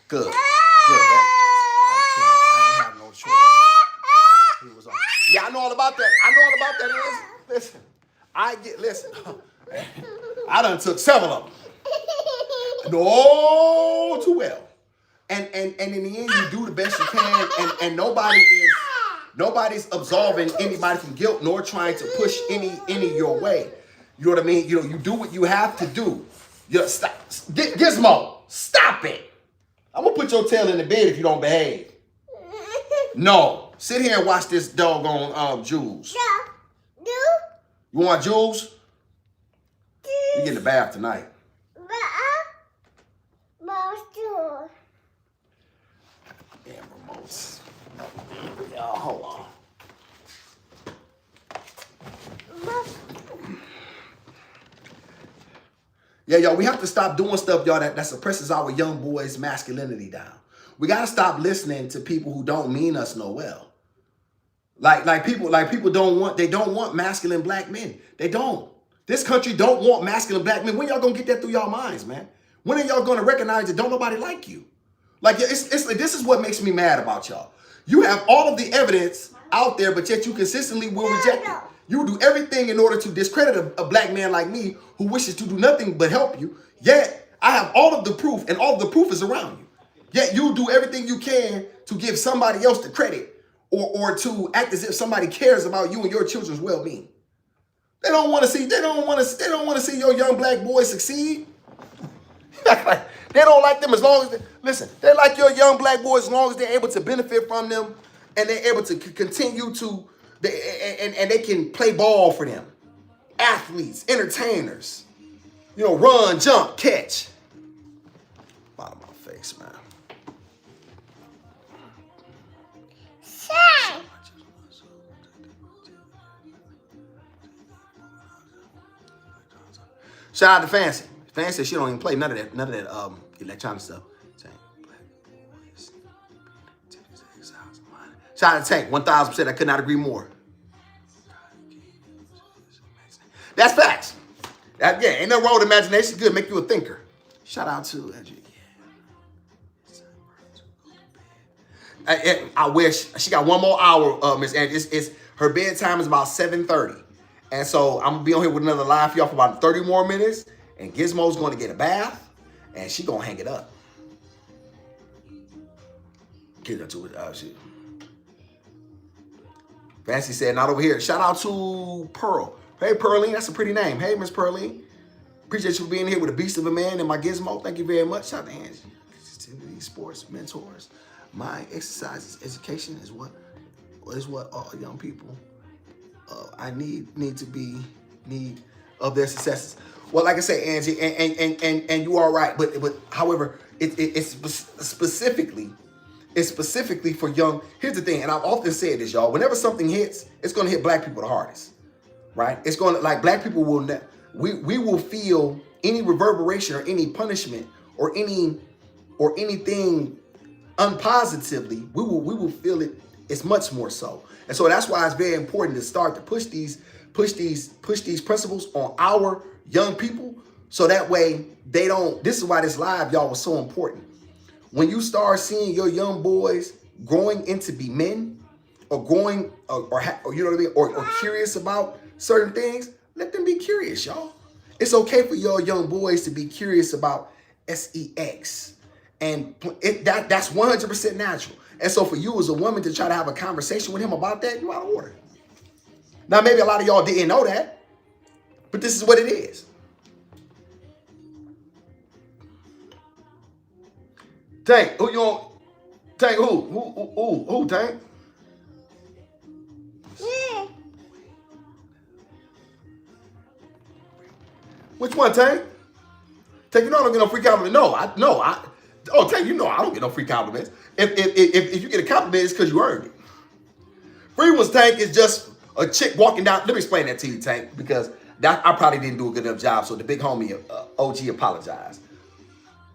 Good. Good. I ain't have no choice. He was on. Yeah, I know all about that. I know all about that. Listen. Listen. I done took several of them. No, too well. And in the end, you do the best you can, and nobody's absolving anybody from guilt, nor trying to push any your way. You know what I mean? You know, you do what you have to do. You stop. Gizmo, stop it. I'm gonna put your tail in the bed if you don't behave. No, sit here and watch this doggone Jules. No. You want Jules? You get in the bath tonight. Damn remotes. Y'all, hold on. Yeah, y'all, we have to stop doing stuff, y'all, that suppresses our young boys' masculinity down. We gotta stop listening to people who don't mean us no well. Like people don't want masculine black men. They don't. This country don't want masculine black men. When y'all gonna get that through y'all minds, man? When are y'all gonna recognize that don't nobody like you? Like, it's like, this is what makes me mad about y'all. You have all of the evidence out there, but yet you consistently will reject it. You do everything in order to discredit a black man like me who wishes to do nothing but help you. Yet I have all of the proof, and all of the proof is around you. Yet you do everything you can to give somebody else the credit, or to act as if somebody cares about you and your children's well-being. They don't want to see your young black boys succeed. They don't like them as long as they like your young black boys as long as they're able to benefit from them, and they're able to continue to, and they can play ball for them. Athletes, entertainers, run, jump, catch. Bottom of my face, man. Shout out to Fancy. Fancy said she don't even play none of that electronic stuff. Shout out to Tank, 1,000%. I could not agree more. That's facts. Ain't no wrong with imagination. Good, make you a thinker. Shout out to I wish she got one more hour, Miss Angie. Her bedtime is about 7:30. And so I'm gonna be on here with another live for y'all for about 30 more minutes. And Gizmo's gonna get a bath, and she gonna hang it up. Get her to it. Shit. Fancy said, not over here. Shout out to Pearl. Hey, Pearline, that's a pretty name. Hey, Miss Pearline. Appreciate you being here with a beast of a man and my Gizmo. Thank you very much. Shout out to Angie. Sports mentors. My exercises, education is what all young people I need of their successes. Well, like I say, Angie, and you are right, but however, it's specifically for young. Here's the thing, and I've often said this, y'all. Whenever something hits, it's going to hit black people the hardest, right? It's going to, like, black people will we will feel any reverberation or any punishment or anything unpositively. We will feel it. It's much more so, and so that's why it's very important to start to push these principles on our young people, so that way they don't. This is why this live, y'all, was so important. When you start seeing your young boys growing into be men, or growing, or you know what I mean, or curious about certain things, let them be curious, y'all. It's okay for your young boys to be curious about sex, and that's 100% natural. And so for you as a woman to try to have a conversation with him about that, you out of order. Now, maybe a lot of y'all didn't know that, but this is what it is. Tank, who you on? Tank, who, Tank? Yeah. Which one, Tank? Tank, you know I don't get no free compliments. No, Tank, you know I don't get no free compliments. If you get a compliment, it's because you earned it. Free ones, Tank, is just a chick walking down. Let me explain that to you, Tank, because I probably didn't do a good enough job. So the big homie OG apologized.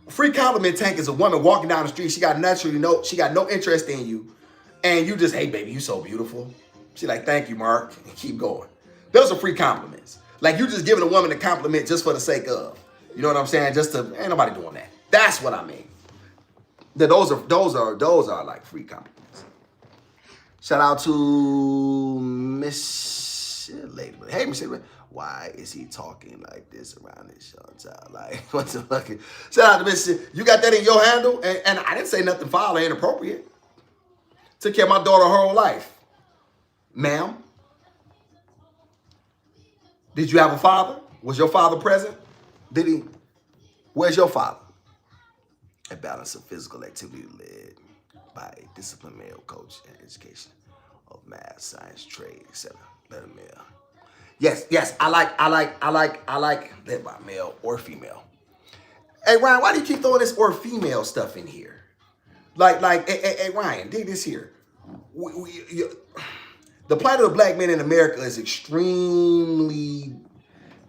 Free compliment, Tank, is a woman walking down the street. She got no interest in you, and you just, hey baby, you so beautiful. She like, thank you, Mark, and keep going. Those are free compliments. Like you just giving a woman a compliment just for the sake of, you know what I'm saying? Just to, ain't nobody doing that. That's what I mean. Those are like free compliments. Shout out to Miss Lady. Hey, Miss Lady. Why is he talking like this around this young child? Like, what's the fucking... Shout out to Miss... You got that in your handle? And I didn't say nothing foul or inappropriate. Took care of my daughter her whole life. Ma'am? Did you have a father? Was your father present? Did he? Where's your father? A balance of physical activity led by a disciplined male coach and education of math, science, trade, etc. Let a male. Yes, I like that by male or female. Hey Ryan, why do you keep throwing this or female stuff in here? Hey Ryan, dig this here. The plight of the black man in America is extremely.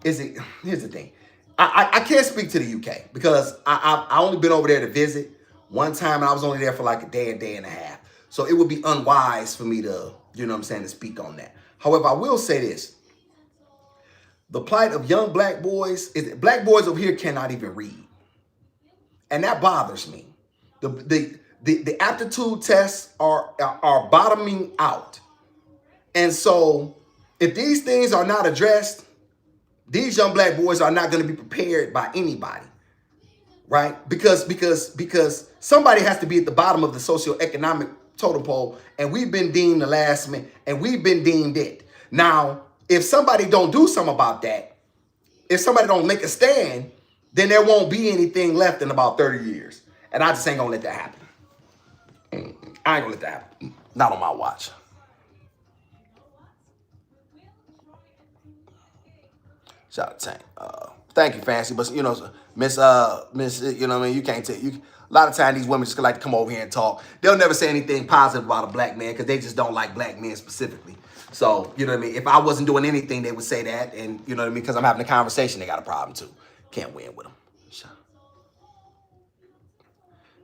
Here's the thing. I can't speak to the UK because I only been over there to visit one time and I was only there for like a day and a half. So it would be unwise for me to, you know what I'm saying, to speak on that. However, I will say this. The plight of young black boys is that black boys over here cannot even read. And that bothers me. The aptitude tests are bottoming out. And so if these things are not addressed, these young black boys are not going to be prepared by anybody. Right? Because somebody has to be at the bottom of the socioeconomic totem pole, and we've been deemed the last man, and we've been deemed it. Now, if somebody don't do something about that, if somebody don't make a stand, then there won't be anything left in about 30 years. And I just ain't gonna let that happen. I ain't gonna let that happen. Not on my watch. Shout out to Tank. Thank you, Fancy. But you know, Miss, you know what I mean? You can't take you. A lot of times these women just like to come over here and talk. They'll never say anything positive about a black man because they just don't like black men specifically. So, you know what I mean? If I wasn't doing anything, they would say that. And you know what I mean? Because I'm having a conversation, they got a problem too. Can't win with them.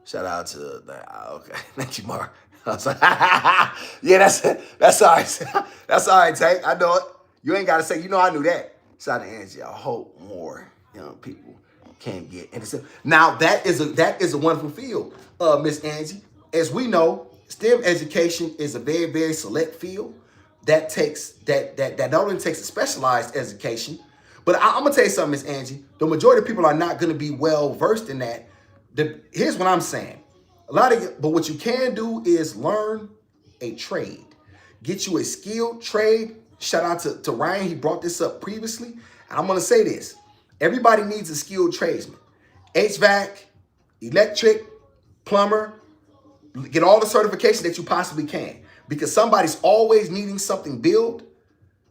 Shout out to the, okay. Thank you, Mark. I was like, yeah, that's all right. That's all right, Tank. I know it. You ain't got to say, you know, I knew that. Shout out to Angie. I hope more young people can get into. Now, that is a wonderful field, Miss Angie. As we know, STEM education is a very, very select field. That not only takes a specialized education, but I'm gonna tell you something, Miss Angie. The majority of people are not gonna be well versed in that. Here's what I'm saying. But what you can do is learn a trade. Get you a skilled trade. Shout out to Ryan. He brought this up previously. And I'm gonna say this. Everybody needs a skilled tradesman. HVAC, electric, plumber. Get all the certification that you possibly can. Because somebody's always needing something built.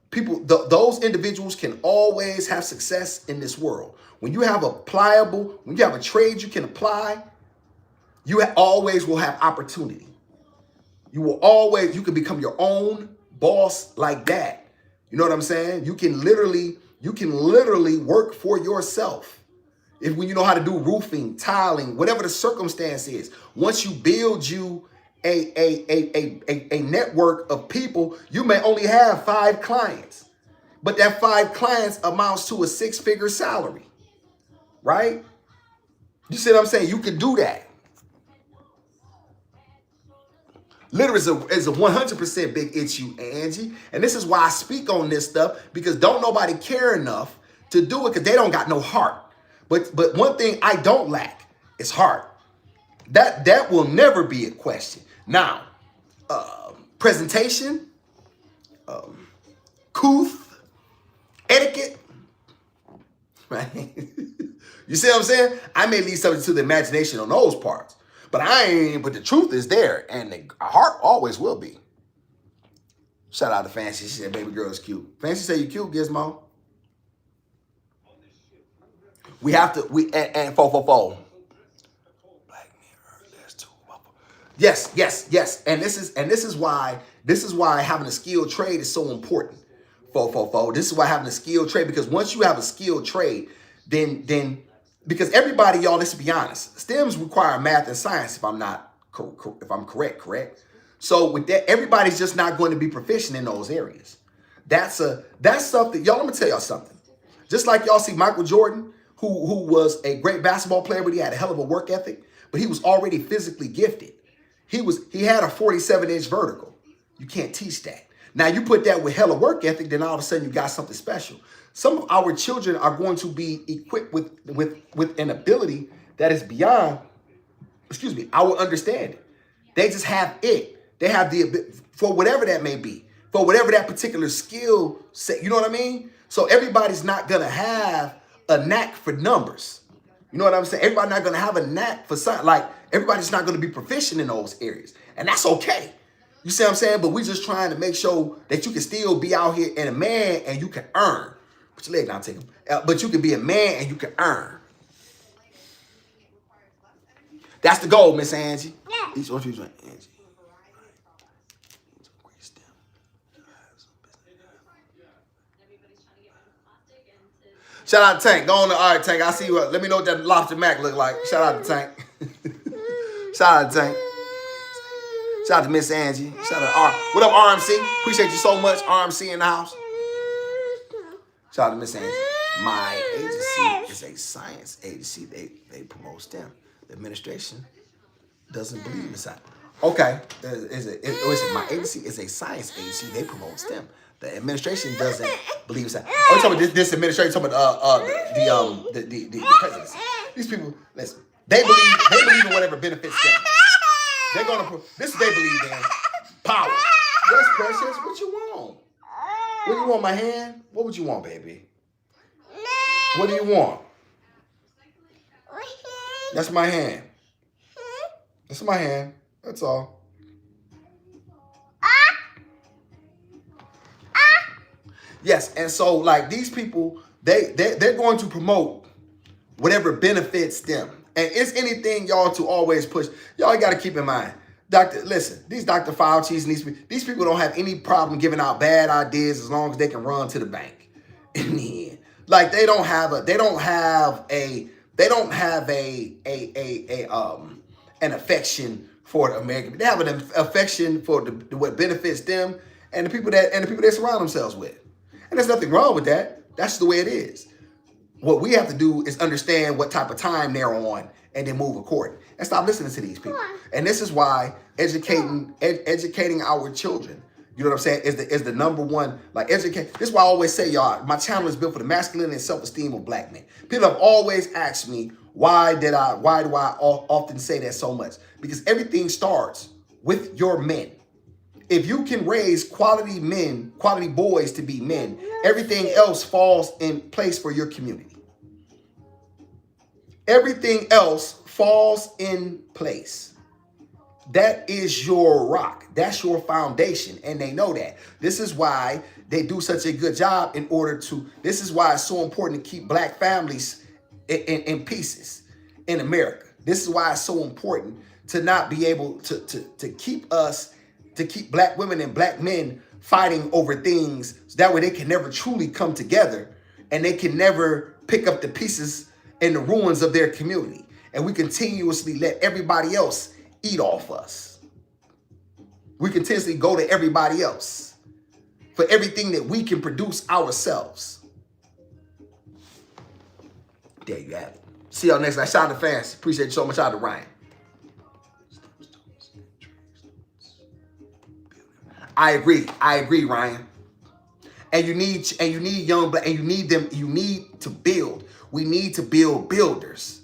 People, those individuals can always have success in this world. When you have when you have a trade you can apply, you always will have opportunity. You can become your own boss like that. You know what I'm saying? You can literally work for yourself. When you know how to do roofing, tiling, whatever the circumstance is. Once you build you a network of people, you may only have 5 clients, but that 5 clients amounts to a 6-figure salary, right? You see what I'm saying? You can do that. Literacy is a 100% big issue, Angie, and this is why I speak on this stuff, because don't nobody care enough to do it because they don't got no heart. But one thing I don't lack is heart. That will never be a question. Now, presentation, couth, etiquette. Right? You see what I'm saying? I may leave something to the imagination on those parts. But but the truth is there, and the heart always will be. Shout out to Fancy. She said, baby girl is cute. Fancy say you cute, Gizmo. We have to, and 444. Black mirror, there's two. Yes. And this is why having a skilled trade is so important. 444. This is why having a skilled trade, because once you have a skilled trade, then because everybody, y'all, let's be honest, STEMs require math and science, if I'm correct. So with that, everybody's just not going to be proficient in those areas. That's something, y'all, let me tell y'all something. Just like y'all see Michael Jordan, who was a great basketball player, but he had a hell of a work ethic, but he was already physically gifted. He had a 47-inch vertical. You can't teach that. Now you put that with hella work ethic, then all of a sudden you got something special. Some of our children are going to be equipped with an ability that is beyond, our understanding. They just have it. They have for whatever that may be, for whatever that particular skill set. You know what I mean? So everybody's not gonna have a knack for numbers. You know what I'm saying? Everybody's not gonna have a knack for something. Like everybody's not gonna be proficient in those areas, and that's okay. You see what I'm saying? But we're just trying to make sure that you can still be out here and a man and you can earn. Put your leg down, take him. But you can be a man and you can earn. That's the goal, Miss Angie. Yeah. Each one, Angie. Shout out to Tank. Go on to all right, Tank. I see you. Let me know what that lobster mac look like. Shout out to Tank. Shout out to Tank. Shout out to Miss Angie. Shout out to R. What up, RMC? Appreciate you so much, RMC in the house. Shout out to Miss Angie. My agency is a science agency. They promote STEM. The administration doesn't believe in science. Okay. My agency is a science agency. They promote STEM. The administration doesn't believe in science. Oh, you're talking about this administration, talking about the presidency. These people, listen, they believe in whatever benefits them. They're gonna. This is what they believe in. Power. Yes, precious. What you want? What do you want? My hand? What would you want, baby? What do you want? That's my hand. That's my hand. That's all. Yes, and so like these people, they're going to promote whatever benefits them. And it's anything y'all to always push. Y'all got to keep in mind, these Dr. Fauci's and these people don't have any problem giving out bad ideas as long as they can run to the bank. In the end, like they don't have an affection for the American. They have an affection for what benefits them and the people they surround themselves with. And there's nothing wrong with that. That's the way it is. What we have to do is understand what type of time they're on and then move accordingly. And stop listening to these people. And this is why educating our children, you know what I'm saying, is the number one, like educate. This is why I always say, y'all, my channel is built for the masculinity and self-esteem of black men. People have always asked me, why do I often say that so much? Because everything starts with your men. If you can raise quality men, quality boys to be men, everything else falls in place for your community. Everything else falls in place. That is your rock. That's your foundation. And they know that. This is why they do such a good job this is why it's so important to keep black families in pieces in America. This is why it's so important to not be able to keep black women and black men fighting over things. So that way they can never truly come together and they can never pick up the pieces and the ruins of their community. And we continuously let everybody else eat off us. We continuously go to everybody else for everything that we can produce ourselves. There you have it. See y'all next night. Shout out to fans. Appreciate you so much. Shout out to Ryan. I agree, Ryan. And you need young black, and you need to build. We need to build builders.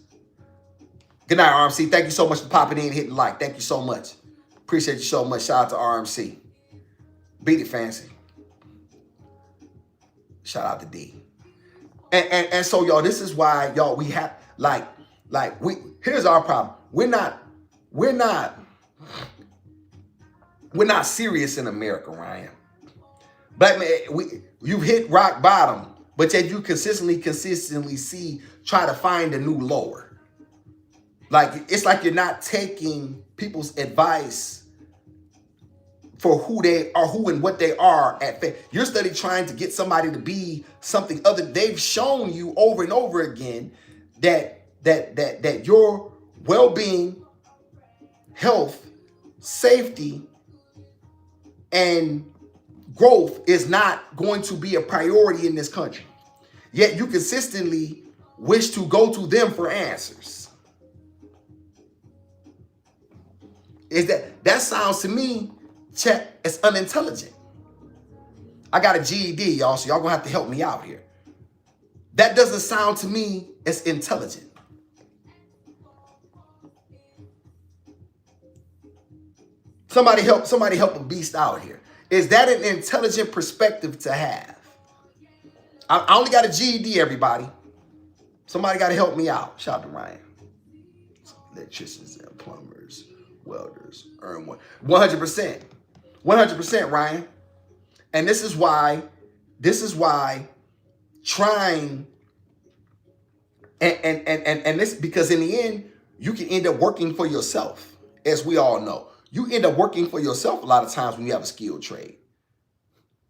Good night, RMC. Thank you so much for popping in and hitting like. Thank you so much. Appreciate you so much. Shout out to RMC. Beat it, Fancy. Shout out to D. And so y'all, this is why y'all we have here's our problem. We're not serious in America, Ryan. Black man, you hit rock bottom, but yet you consistently try to find a new lower. Like it's like you're not taking people's advice for who they are, who and what they are at faith. You're study trying to get somebody to be something other. They've shown you over and over again that your well-being, health, safety, and growth is not going to be a priority in this country. Yet you consistently wish to go to them for answers. That sounds to me, Chet, it's unintelligent. I got a GED, y'all, so y'all gonna have to help me out here. That doesn't sound to me as intelligent. Somebody help a beast out here. Is that an intelligent perspective to have? I only got a GED, everybody. Somebody got to help me out. Shout out to Ryan. Electricians and plumbers, welders, earn 100%. 100%, Ryan. And this is why trying and this, because in the end, you can end up working for yourself, as we all know. You end up working for yourself a lot of times when you have a skilled trade.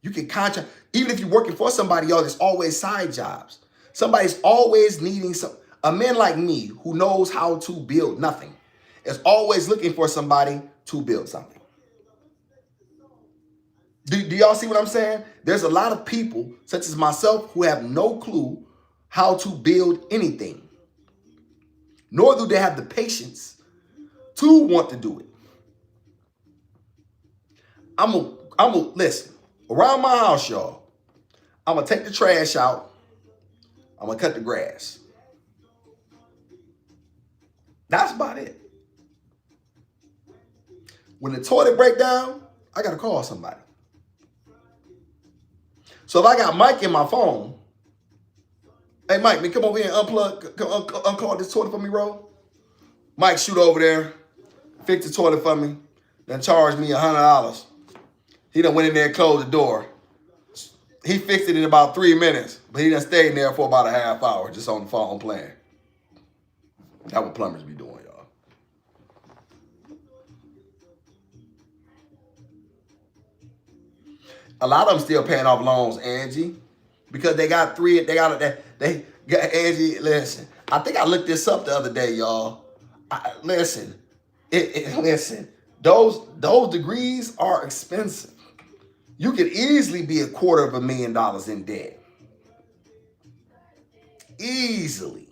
You can contract, even if you're working for somebody else, there's always side jobs. Somebody's always needing a man like me who knows how to build nothing is always looking for somebody to build something. Do y'all see what I'm saying? There's a lot of people, such as myself, who have no clue how to build anything. Nor do they have the patience to want to do it. I'm gonna listen. Around my house, y'all, I'm gonna take the trash out. I'm gonna cut the grass. That's about it. When the toilet break down, I gotta call somebody. So if I got Mike in my phone, hey Mike, man, come over here and unclog this toilet for me, bro. Mike, shoot over there, fix the toilet for me, then charge me $100. He done went in there and closed the door. He fixed it in about 3 minutes, but he done stayed in there for about a half hour just on the phone playing. That's what plumbers be doing, y'all. A lot of them still paying off loans, Angie, because they got Angie, listen, I think I looked this up the other day, y'all. Listen, those degrees are expensive. You could easily be $250,000 in debt. Easily.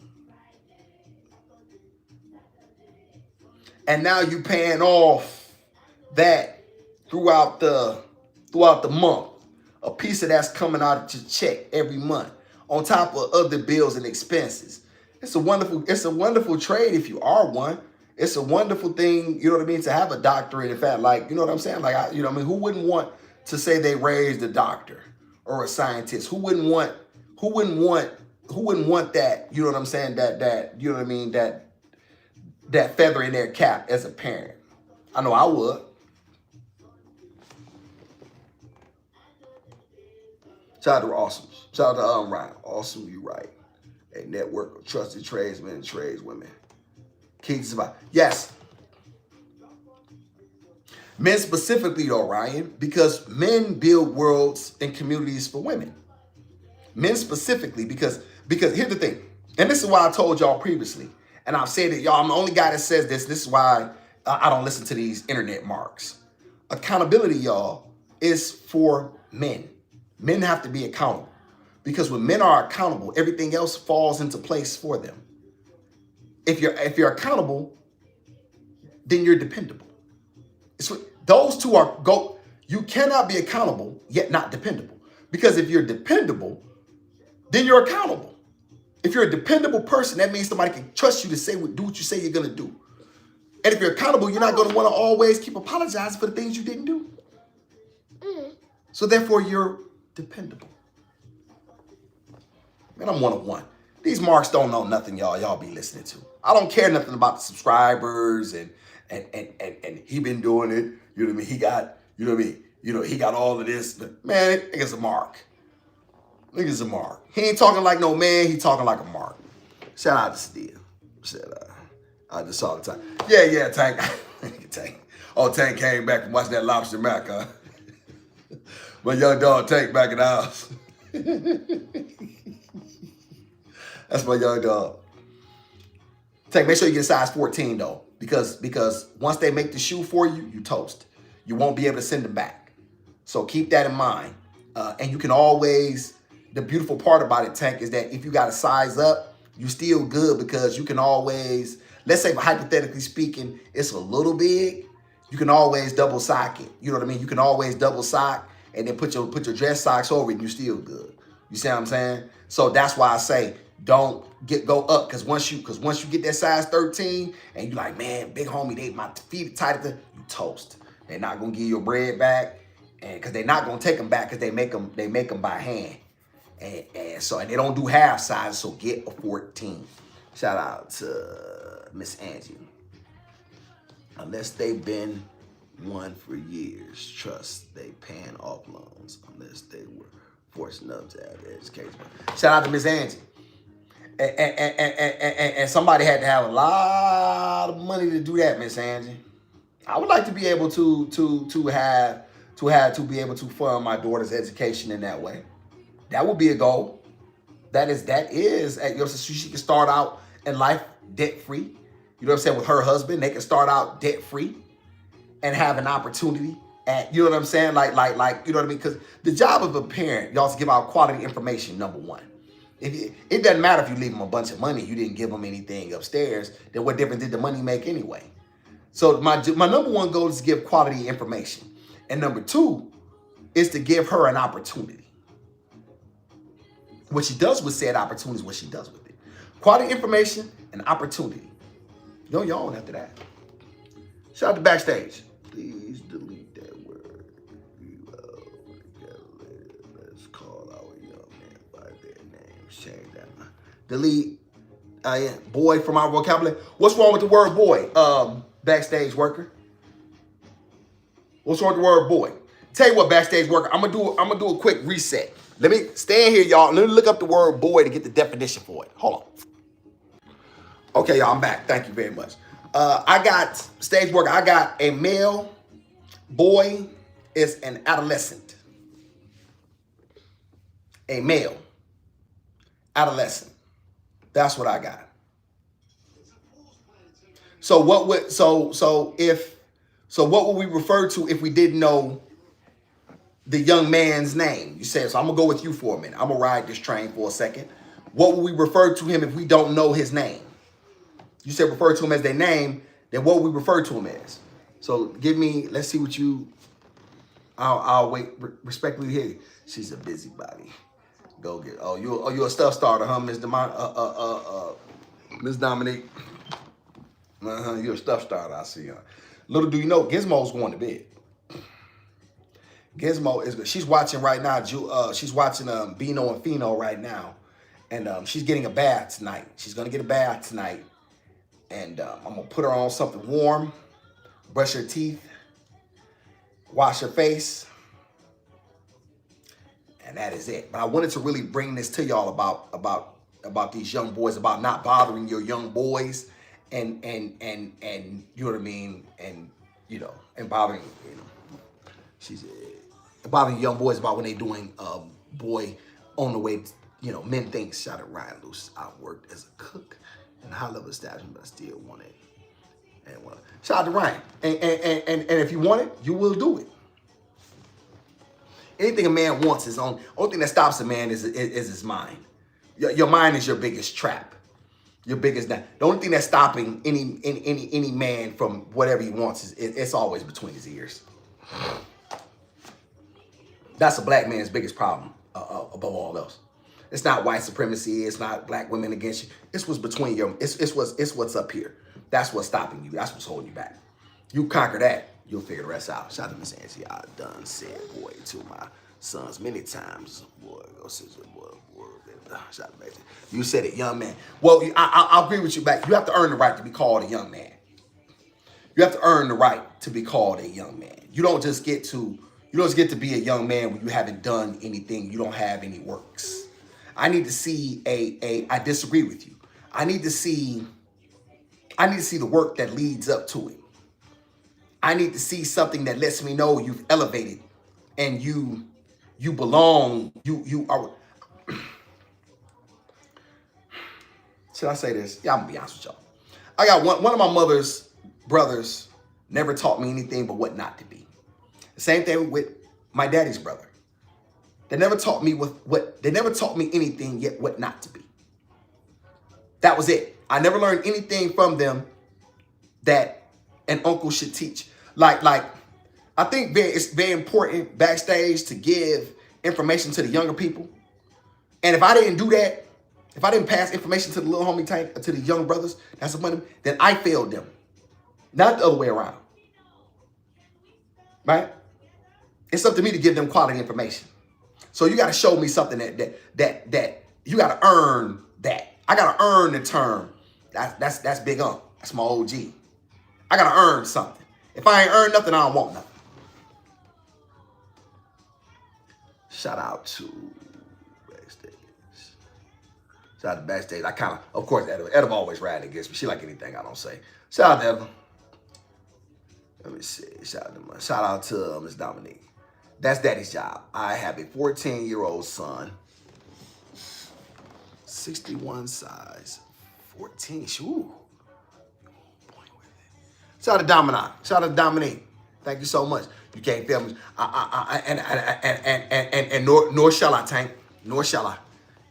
And now you paying off that throughout the month. A piece of that's coming out of your check every month, on top of other bills and expenses. It's a wonderful trade if you are one. It's a wonderful thing, you know what I mean, to have a doctorate. In fact, like, you know what I'm saying? Like, you know what I mean? Who wouldn't want to say they raised a doctor or a scientist? Who wouldn't want that, you know what I'm saying? That, you know what I mean? That feather in their cap as a parent. I know I would. Shout out to Awesome. Shout out to Ryan. Awesome, you right. A network of trusted tradesmen and tradeswomen. Keys about. Yes. Men specifically though, Ryan, because men build worlds and communities for women. Men specifically, because here's the thing, and this is why I told y'all previously, and I've said it, y'all, I'm the only guy that says this. This is why I don't listen to these internet marks. Accountability, y'all, is for men. Men have to be accountable, because when men are accountable, everything else falls into place for them. If you're accountable, then you're dependable. Those two you cannot be accountable yet not dependable. Because if you're dependable, then you're accountable. If you're a dependable person, that means somebody can trust you to do what you say you're gonna do. And if you're accountable, you're not gonna want to always keep apologizing for the things you didn't do. So therefore, you're dependable. Man, I'm 101. These marks don't know nothing, y'all be listening to. I don't care nothing about the subscribers and he been doing it. You know what I mean? He got, you know what I mean? You know, he got all of this. But man, nigga's a mark. Nigga's a mark. He ain't talking like no man. He talking like a mark. Shout out to Steve. I just saw the Tank. Yeah, Tank. Tank. Oh, Tank came back from watching that Lobster Mac, huh? My young dog Tank back in the house. That's my young dog. Tank, make sure you get size 14 though, because once they make the shoe for you, you toast. You won't be able to send them back. So keep that in mind. And you can always, the beautiful part about it, Tank, is that if you got to size up, you still good because you can always, let's say hypothetically speaking, it's a little big, you can always double sock it. You know what I mean? You can always double sock and then put your dress socks over it and you still good. You see what I'm saying? So that's why I say don't go up, because once you get that size 13 and you like, man, big homie, my feet tighter than you toast. They're not gonna give you your bread back, and because they're not gonna take them back because they make them by hand, and they don't do half size. So get a 14. Shout out to Miss Angie. Unless they've been one for years, trust they paying off loans unless they were forced enough to have education. Shout out to Miss Angie. And somebody had to have a lot of money to do that, Miss Angie. I would like to be able to be able to fund my daughter's education in that way. That would be a goal. That is, you know, so she can start out in life debt free. You know what I'm saying? With her husband, they can start out debt free and have an opportunity. And you know what I'm saying? Like, you know what I mean? Because the job of a parent, y'all, is to give out quality information, number one. It doesn't matter if you leave them a bunch of money, you didn't give them anything upstairs, then what difference did the money make anyway? So my number one goal is to give quality information. And number two is to give her an opportunity. What she does with said opportunity is what she does with it. Quality information and opportunity. Yo, y'all after that. Shout out to Backstage. Please delete that word. Let's call our young man by their names. Change that. Delete. Yeah, boy from our vocabulary. What's wrong with the word boy? Backstage worker. What's wrong with the word boy? Tell you what, Backstage worker. I'm gonna do a quick reset. Let me stand here, y'all. Let me look up the word boy to get the definition for it. Hold on. Okay, y'all, I'm back. Thank you very much. I got stage worker. I got a male. Boy is an adolescent. A male. Adolescent. That's what I got. So what would what would we refer to if we didn't know the young man's name? You said, so I'm gonna go with you for a minute. I'm gonna ride this train for a second. What would we refer to him if we don't know his name? You said refer to him as their name, then what would we refer to him as? So give me, let's see what you, I'll wait respectfully here. She's a busybody. Go get, you're a stuff starter, huh, Miss Dominique? You're a stuff starter, I see. Little do you know, Gizmo's going to bed. Gizmo is good. She's watching right now. She's watching Bino and Fino right now, and she's getting a bath tonight. She's gonna get a bath tonight, and I'm gonna put her on something warm, brush her teeth, wash her face, and that is it. But I wanted to really bring this to y'all about these young boys, about not bothering your young boys, and you know what I mean, and you know, and bothering, you know, she's bothering young boys about when they doing boy on the way, you know, men things. Shout out Ryan Luce. I worked as a cook in a high level establishment, but I still want it. And shout out to Ryan. And if you want it, you will do it. Anything a man wants is only thing that stops a man is his mind. Your mind is your biggest trap. Your biggest, the only thing that's stopping any man from whatever he wants is it's always between his ears. That's a black man's biggest problem above all else. It's not white supremacy. It's not black women against you. It's what's between your. It's what's up here. That's what's stopping you. That's what's holding you back. You conquer that, you'll figure the rest out. Shout out to Miss Angie. I done said boy to sons many times. Boy, go see your boy. Shout out back. You said it, young man. Well, I agree with you back. You have to earn the right to be called a young man. You have to earn the right to be called a young man. You don't just get to be a young man when you haven't done anything. You don't have any works. I need to see I disagree with you. I need to see the work that leads up to it. I need to see something that lets me know you've elevated and you belong. You are. Should I say this? Yeah, I'm gonna be honest with y'all. I got one of my mother's brothers never taught me anything but what not to be. The same thing with my daddy's brother. They never taught me anything yet what not to be. That was it. I never learned anything from them that an uncle should teach. Like I think it's very important backstage to give information to the younger people. And if I didn't do that, if I didn't pass information to the little homie Tank, to the young brothers, that's the money, then I failed them. Not the other way around. Right? It's up to me to give them quality information. So you got to show me something that you got to earn that. I got to earn the term. That's Big Unc. That's my OG. I got to earn something. If I ain't earned nothing, I don't want nothing. Shout out to Backstage. Shout out to Backstage. I kind of course, Edom always riding against me. She like anything I don't say. Shout out to Edom. Let me see. Shout out to Miss Dominique. That's daddy's job. I have a 14-year-old son. 61 size. 14. Shoo. Shout out to Dominique. Shout out to Dominique. Thank you so much. You can't feel me. And nor shall I, Tank. Nor shall I.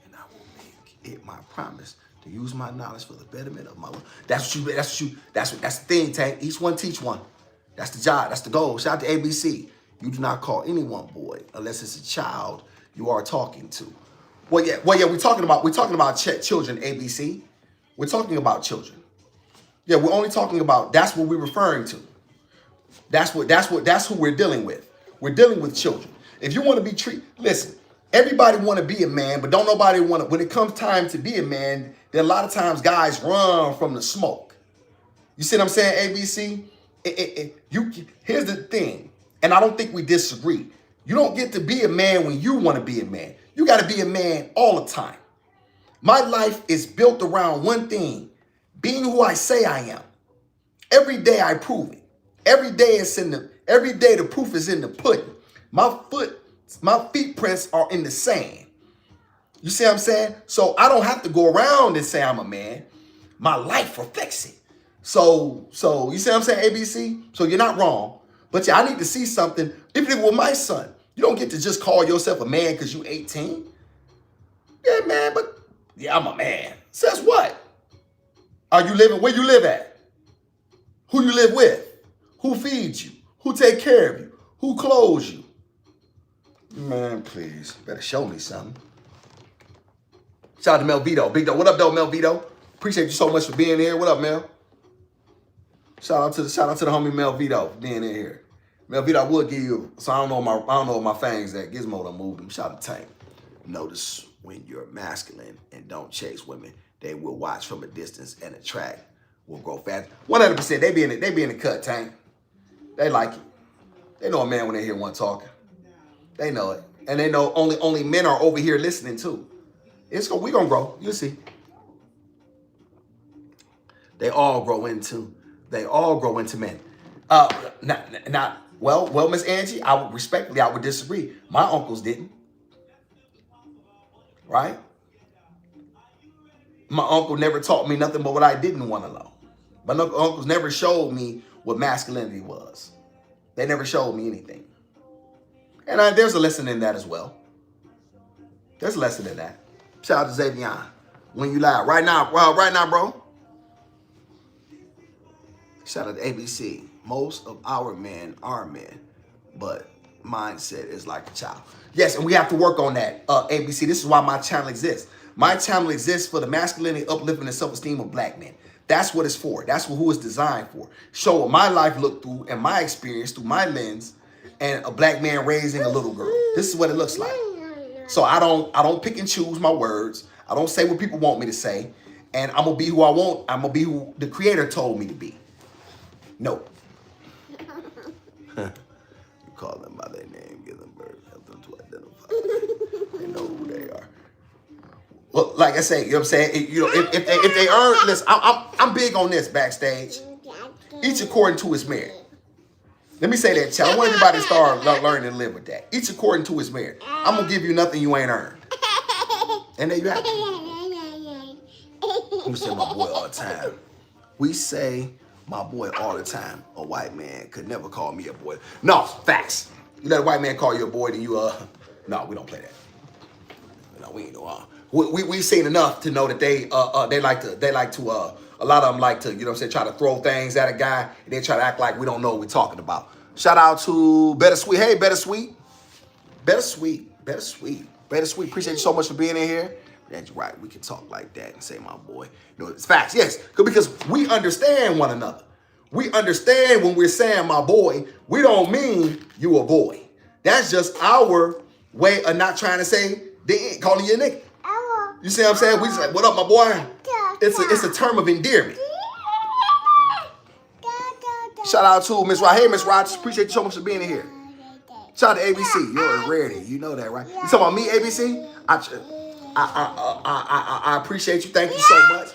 And I will make it my promise to use my knowledge for the betterment of my life. That's the thing, Tank. Each one teach one. That's the job. That's the goal. Shout out to ABC. You do not call anyone boy unless it's a child you are talking to. Well, yeah. We're talking about children. ABC. We're talking about children. Yeah, we're only talking about. That's what we're referring to. That's who we're dealing with. We're dealing with children. If you want to be treated, listen. Everybody want to be a man, but don't nobody want to. When it comes time to be a man, then a lot of times guys run from the smoke. You see what I'm saying, ABC? Here's the thing, and I don't think we disagree. You don't get to be a man when you want to be a man. You got to be a man all the time. My life is built around one thing, being who I say I am. Every day I prove it. Every day the proof is in the pudding. My feet prints are in the sand. You see what I'm saying? So I don't have to go around and say I'm a man. My life reflects it. So you see what I'm saying, ABC? So you're not wrong. But yeah, I need to see something. Even with my son, you don't get to just call yourself a man because you 18. Yeah, man, but yeah, I'm a man. Says what? Are you living where you live at? Who you live with? Who feeds you? Who take care of you? Who clothes you? Man, please, better show me something. Shout out to Melvito. Big dog. What up, though, Melvito? Appreciate you so much for being here. What up, Mel? Shout out to the homie Melvito for being in here. Melvito, I would give you. So I don't know my fangs at. Gizmo done moved them. Shout out to Tank. Notice when you're masculine and don't chase women, they will watch from a distance and attract. Will grow fast. 100%. They be in the cut, Tank. They like it. They know a man when they hear one talking. They know it. And they know only men are over here listening too. We gonna grow. You'll see. They all grow into men. Well, Miss Angie, I would disagree. My uncles didn't. Right? My uncle never taught me nothing but what I didn't want to know. My uncles never showed me what masculinity was. They never showed me anything. And there's a lesson in that as well. There's a lesson in that. Shout out to Xavier. When you lie. Right now, bro. Shout out to ABC. Most of our men are men, but mindset is like a child. Yes, and we have to work on that. ABC, this is why my channel exists. My channel exists for the masculinity, uplifting, and self-esteem of black men. That's what it's for. That's who it's designed for. Show what my life looked through and my experience through my lens and a black man raising a little girl. This is what it looks like. So I don't pick and choose my words. I don't say what people want me to say. And I'm gonna be who I want. I'm gonna be who the creator told me to be. No. You call them by their name, give them birth, help them to identify. They know who they are. Well, like I say, you know what I'm saying? If they earn, listen, I'm big on this backstage. Each according to his merit. Let me say that, child. I want everybody to start learning to live with that. Each according to his merit. I'm gonna give you nothing you ain't earned. And there you have it. We say my boy all the time. We say my boy all the time. A white man could never call me a boy. No, facts. You let a white man call you a boy, then you no, we don't play that. No, we ain't no we've seen enough to know that they like to a lot of them like to, you know what I'm saying, try to throw things at a guy and they try to act like we don't know what we're talking about. Shout out to Better Sweet. Hey, Better Sweet. Better Sweet. Better Sweet. Better Sweet. Appreciate you so much for being in here. That's right. We can talk like that and say my boy. You know, it's facts. Yes, because we understand one another. We understand when we're saying my boy, we don't mean you a boy. That's just our way of not trying to say, they ain't calling you a nigga. You see what I'm saying? We just like, what up, my boy? It's a term of endearment. Shout out to Miss Rod. Hey, Miss Rogers. Appreciate you so much for being in here. Shout out to ABC. You're a rarity. You know that, right? You talking about me, ABC? I appreciate you. Thank you so much.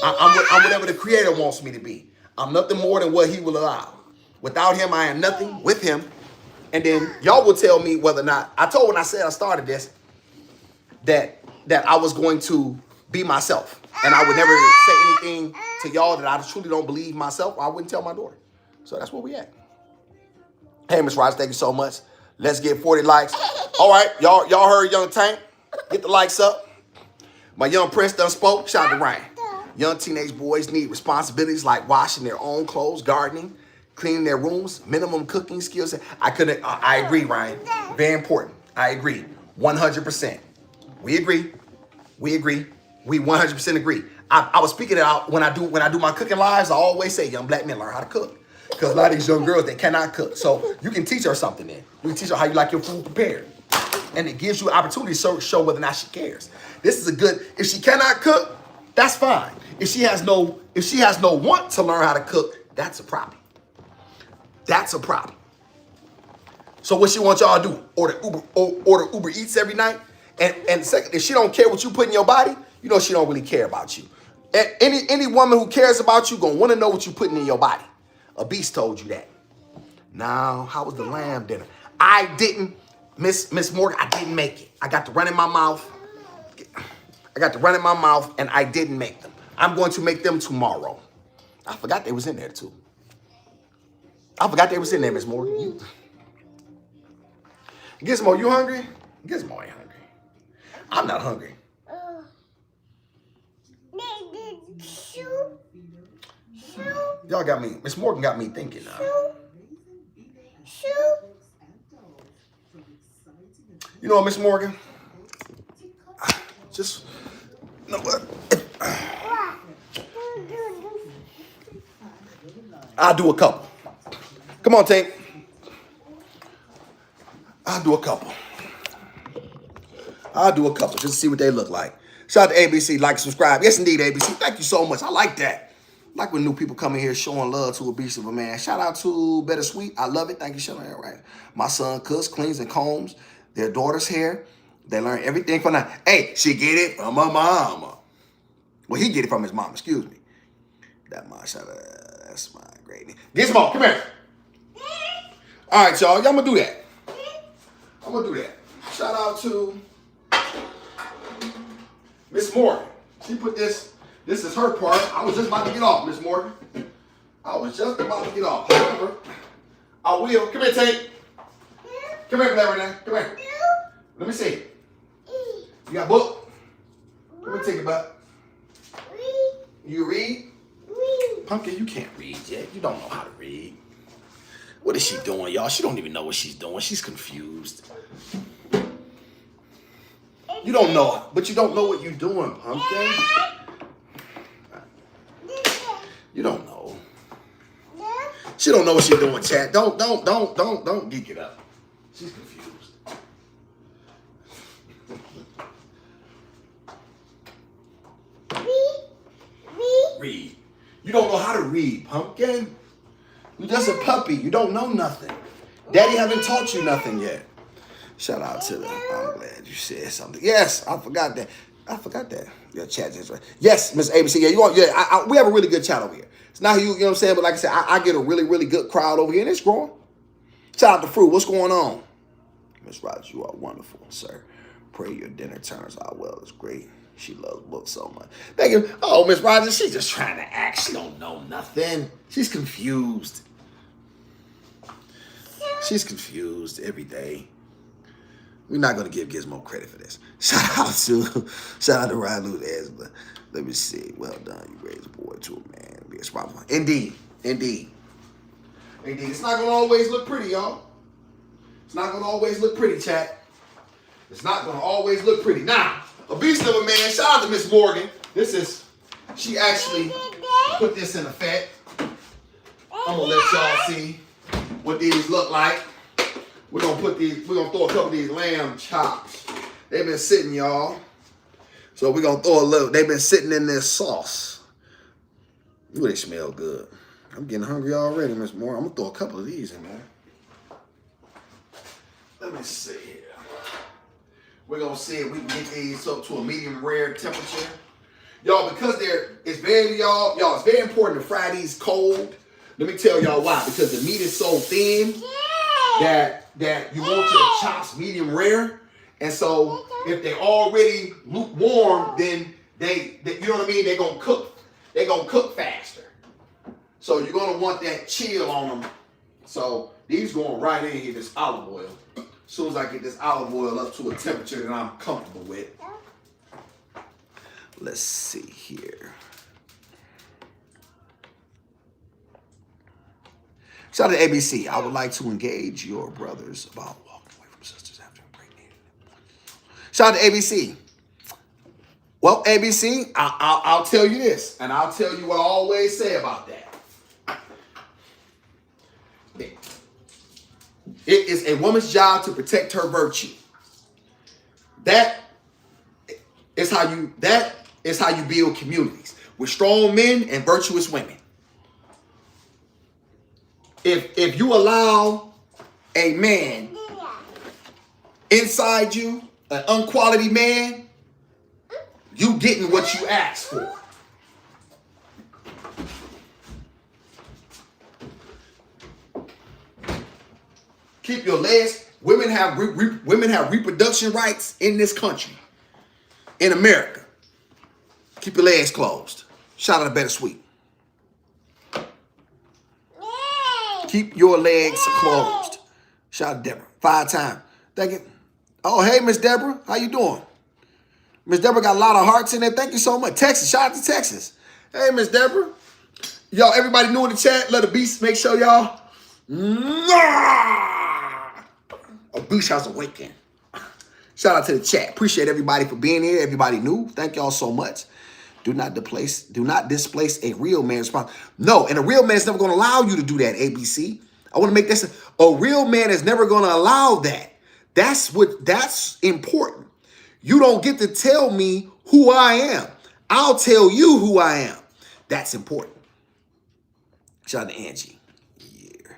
I'm whatever the creator wants me to be. I'm nothing more than what he will allow. Without him, I am nothing. With him. And then y'all will tell me whether or not, I told when I said I started this, that I was going to be myself. And I would never say anything to y'all that I truly don't believe myself, or I wouldn't tell my daughter. So that's where we at. Hey, Miss Rice, thank you so much. Let's get 40 likes. All right, y'all heard Young Tank. Get the likes up. My young prince done spoke. Shout out to Ryan. Young teenage boys need responsibilities like washing their own clothes, gardening, cleaning their rooms, minimum cooking skills. I agree, Ryan. Very important. I agree. 100%. We agree. We 100% agree. I was speaking it out when I do my cooking lives. I always say young black men learn how to cook. Because a lot of these young girls, they cannot cook. So you can teach her something then. You can teach her how you like your food prepared. And it gives you an opportunity to show whether or not she cares. This is a good, if she cannot cook, that's fine. If she has no want to learn how to cook, that's a problem. That's a problem. So what she wants y'all to do? Order Uber Eats every night? And second, if she don't care what you put in your body, you know she don't really care about you. Any woman who cares about you gonna want to know what you putting in your body. A beast told you that. Now, how was the lamb dinner? I didn't, Miss Morgan, I didn't make it. I got to run in my mouth. And I didn't make them. I'm going to make them tomorrow. I forgot they was in there too. Miss Morgan. Gizmo, you hungry? Gizmo ain't hungry. I'm not hungry. Y'all got me. Miss Morgan got me thinking now. You know what, Miss Morgan? Just, you know what? I'll do a couple. Come on, Tank. I'll do a couple just to see what they look like. Shout out to ABC, like, subscribe. Yes, indeed, ABC. Thank you so much. I like that. I like when new people come in here showing love to a beast of a man. Shout out to Better Sweet. I love it. Thank you, Shelly. All right. My son cooks, cleans, and combs their daughter's hair. They learn everything from that. Hey, she get it from her mama. Well, he get it from his mama. Excuse me. That's my great name. Gizmo, come here. All right, y'all. I'm going to do that. Shout out to Miss Morgan. She put this is her part. I was just about to get off, Miss Morgan. However, I will. Come here, Tate. Come here, Clever now. Come here. Let me see. You got a book? Let me take it back. You read? Pumpkin, you can't read yet. You don't know how to read. What is she doing, y'all? She don't even know what she's doing. She's confused. You don't know, but you don't know what you're doing, Pumpkin. You don't know. She don't know what she's doing, chat. Don't geek it up. She's confused. Read. You don't know how to read, pumpkin. You're just a puppy. You don't know nothing. Daddy haven't taught you nothing yet. Shout out to them. I'm glad you said something. Yes, I forgot that. Your chat is right. Yes, Miss ABC. Yeah, you want? Yeah, we have a really good chat over here. It's not you know what I'm saying, but like I said, I get a really, really good crowd over here, and it's growing. Shout out to Fruit. What's going on? Miss Rogers, you are wonderful, sir. Pray your dinner turns out well. It's great. She loves books so much. Thank you. Oh, Miss Rogers, she's just trying to act. She don't know nothing. She's confused. She's confused every day. We're not going to give Gizmo credit for this. Shout out to Ryan Lewis. Let me see. Well done. You raised a boy to a man. Be responsible. Indeed. It's not going to always look pretty, y'all. It's not going to always look pretty, chat. It's not going to always look pretty. Now, a beast of a man. Shout out to Miss Morgan. She actually put this in effect. I'm going to let y'all see what these look like. We're gonna throw a couple of these lamb chops. They've been sitting, y'all. So we're gonna throw a little, they've been sitting in this sauce. Ooh, they smell good. I'm getting hungry already, Miss Moore. I'm gonna throw a couple of these in there. Let me see here. We're gonna see if we can get these up to a medium rare temperature. Y'all, because it's very important to fry these cold. Let me tell y'all why. Because the meat is so thin that you want your chops medium rare. And so if they're already lukewarm, then they you know what I mean? They're gonna cook faster. So you're gonna want that chill on them. So these going right in here, this olive oil. As soon as I get this olive oil up to a temperature that I'm comfortable with. Let's see here. Shout out to ABC. I would like to engage your brothers about walking away from sisters after impregnating. Shout out to ABC. Well, ABC, I'll tell you this, and I'll tell you what I always say about that. It is a woman's job to protect her virtue. That is how you build communities with strong men and virtuous women. If you allow a man inside you, an unquality man, you getting what you asked for. Keep your legs. Women have reproduction rights in this country, in America. Keep your legs closed. Shout out to Better Sweet. Keep your legs closed. Shout out to Deborah. 5 times. Thank you. Oh, hey, Miss Deborah. How you doing? Miss Deborah got a lot of hearts in there. Thank you so much. Texas. Shout out to Texas. Hey, Miss Deborah. Y'all, everybody new in the chat. Let the beast make sure y'all. A beast has awakened. Shout out to the chat. Appreciate everybody for being here. Everybody new. Thank y'all so much. Do not displace a real man's response. No, and a real man is never going to allow you to do that, ABC. I want to make this, a real man is never going to allow that. That's important. You don't get to tell me who I am. I'll tell you who I am. That's important. Shout out to Angie. Yeah.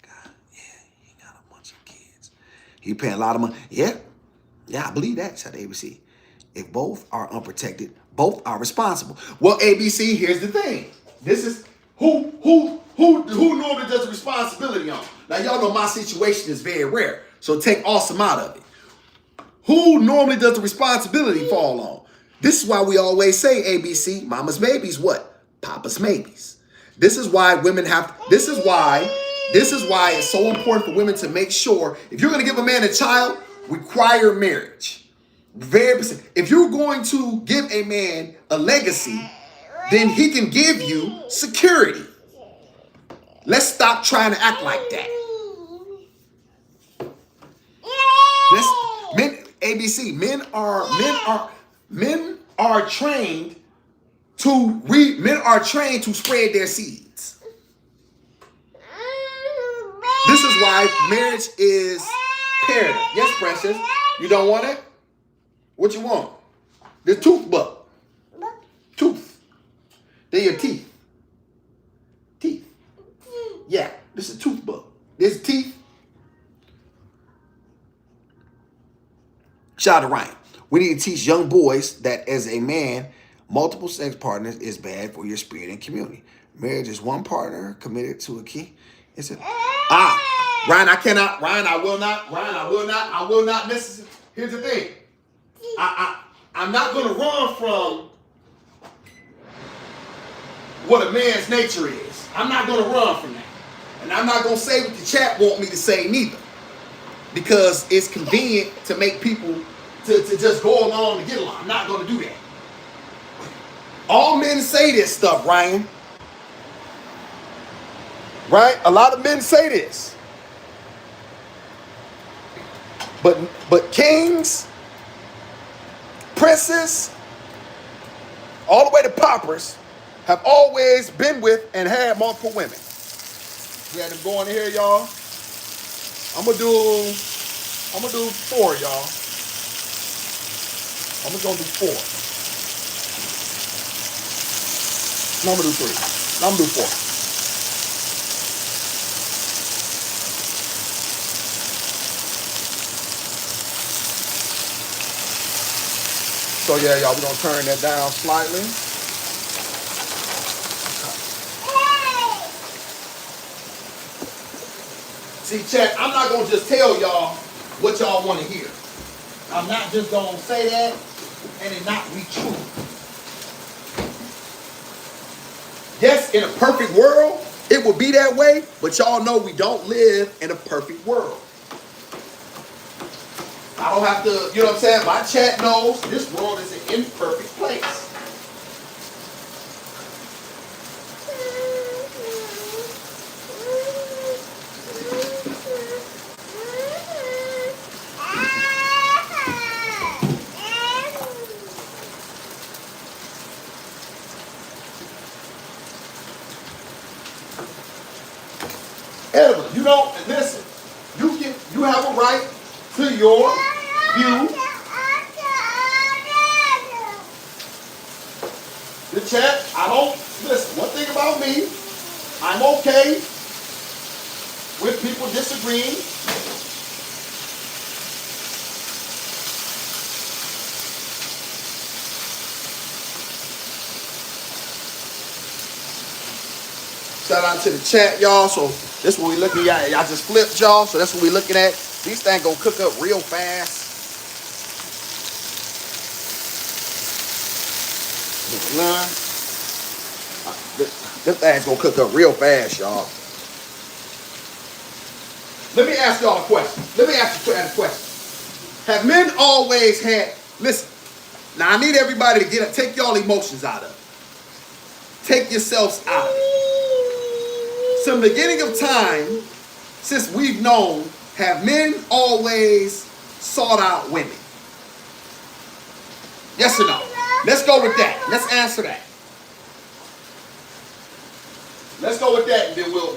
God, yeah, he got a bunch of kids. He paying a lot of money. Yeah, I believe that. Shout out to ABC. If both are unprotected, both are responsible. Well, ABC, here's the thing. This is who normally does the responsibility on. Now, y'all know my situation is very rare, so take awesome out of it. Who normally does the responsibility fall on? This is why we always say, ABC, mama's babies, what? Papa's maybes. This is why this is why it's so important for women to make sure, if you're going to give a man a child, require marriage. If you're going to give a man a legacy, then he can give you security. Let's stop trying to act like that. ABC, men are trained to spread their seeds. This is why marriage is Parent her. Yes, precious. You don't want it? What you want? The tooth book. Tooth. They're your teeth. Teeth. Yeah, this is a tooth book. This teeth. Shout out to Ryan. We need to teach young boys that as a man, multiple sex partners is bad for your spirit and community. Marriage is one partner committed to a key. It's a Ryan, I cannot. Ryan, I will not. Ryan, I will not. I will not. Here's the thing. I'm not going to run from what a man's nature is. I'm not going to run from that. And I'm not going to say what the chat want me to say neither. Because it's convenient to make people to just go along and get along. I'm not going to do that. All men say this stuff, Ryan. Right? A lot of men say this. But kings, princes, all the way to paupers, have always been with and had multiple women. We had them going in here, y'all. I'm gonna do 4, y'all. I'm gonna do 4. No, I'm gonna do 3. No, I'm gonna do 4. So yeah, y'all, we're gonna turn that down slightly. See, chat, I'm not gonna just tell y'all what y'all want to hear. I'm not just gonna say that and it not be true. Yes, in a perfect world, it would be that way, but y'all know we don't live in a perfect world. I don't have to, you know what I'm saying? My chat knows this world is an imperfect place. Edward, you don't listen. You have a right to your view. The chat, I don't listen. One thing about me, I'm okay with people disagreeing. Shout out to the chat, y'all. So this is what we looking at. Y'all just flipped, y'all. So that's what we looking at. These things gonna cook up real fast. This thing's gonna cook up real fast, y'all. Let me ask y'all a question. Let me ask you a question. Have men always had, listen, now I need everybody to take y'all emotions out of it. Take yourselves out of it. From the beginning of time, since we've known, have men always sought out women? Yes or no? Let's go with that. Let's answer that. Let's go with that, and then we'll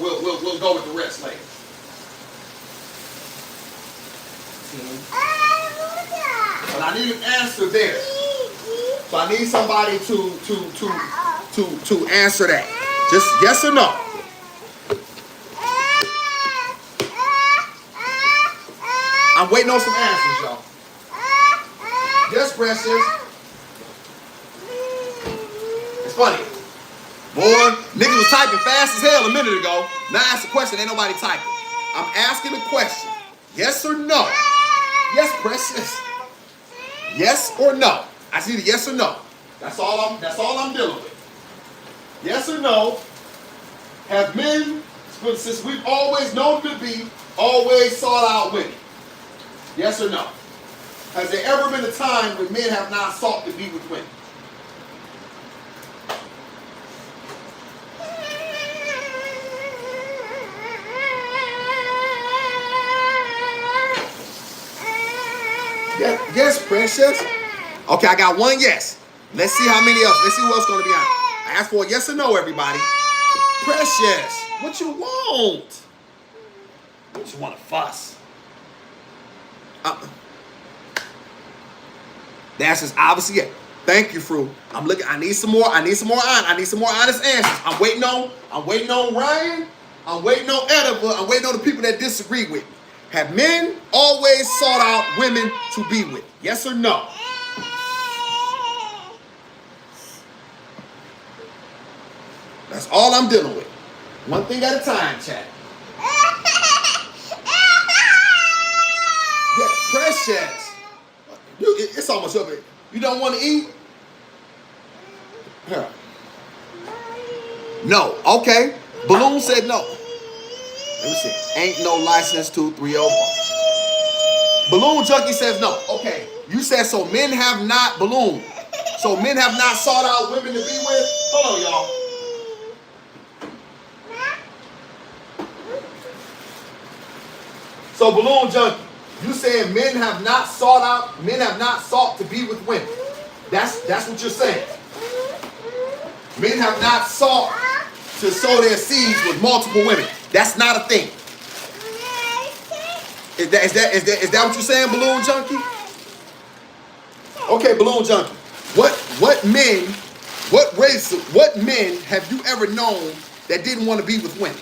go with the rest later. But I need an answer there. So I need somebody to answer that. Just yes or no. I'm waiting on some answers, y'all. Yes, precious. It's funny. Boy, niggas was typing fast as hell a minute ago. Now I ask a question, ain't nobody typing. I'm asking a question. Yes or no? Yes, precious. Yes or no? I see the yes or no. That's all I'm dealing with. Yes or no? Have men, since we've always known to be, always sought out women? Yes or no? Has there ever been a time when men have not sought to be with women? Yes, precious. Okay, I got one yes. Let's see how many else. Let's see who else going to be on. I asked for a yes or no, everybody. Precious, what you want? What you want to fuss? That's just obviously it. Thank you, Fru. I'm looking. I need some more. I need some more honest answers. I'm waiting on Ryan. I'm waiting on Ediva. I'm waiting on the people that disagree with me. Have men always sought out women to be with? Yes or no? That's all I'm dealing with. One thing at a time, chat. Yeah, precious. It's almost over. You don't want to eat? Here. No. Okay. Balloon said no. Let me see. Ain't no license 2304. Balloon Junkie says no. Okay. You said so men have not, Balloon. So men have not sought out women to be with? Hold on, y'all. So Balloon Junkie, you saying men have not sought to be with women. That's what you're saying. Men have not sought to sow their seeds with multiple women. That's not a thing. Is that what you're saying, Balloon Junkie? Okay, Balloon Junkie. What men have you ever known that didn't want to be with women?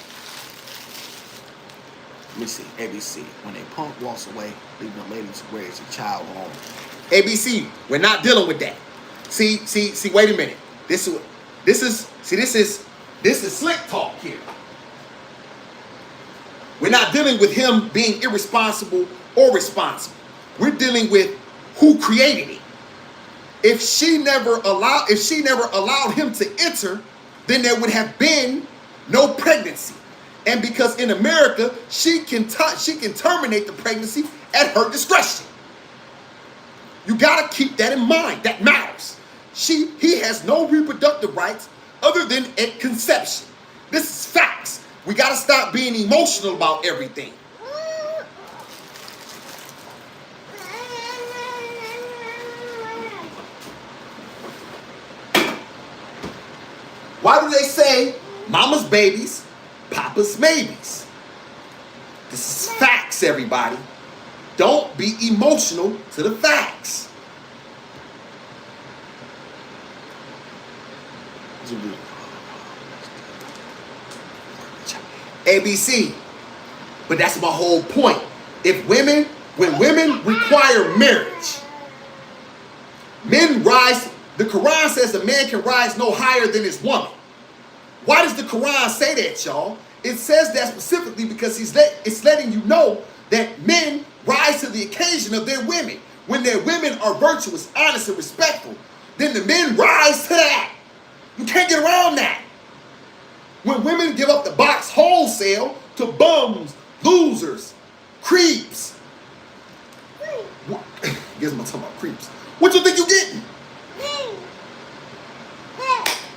Let me see. ABC. When a punk walks away, leaving a lady to raise a child home. ABC. We're not dealing with that. See. Wait a minute. This is slick talk here. We're not dealing with him being irresponsible or responsible. We're dealing with who created it. If she never allowed him to enter, then there would have been no pregnancy. And because in America, she can terminate the pregnancy at her discretion. You gotta keep that in mind. That matters. He has no reproductive rights other than at conception. This is facts. We gotta stop being emotional about everything. Why do they say mama's babies, papa's maybes? This is facts, everybody. Don't be emotional to the facts. ABC. But that's my whole point. When women require marriage, men rise. The Quran says a man can rise no higher than his woman. Why does the Quran say that, y'all? It says that specifically because it's letting you know that men rise to the occasion of their women. When their women are virtuous, honest, and respectful, then the men rise to that. You can't get around that. When women give up the box wholesale to bums, losers, creeps. Guess I'm talking about creeps. What you think you getting?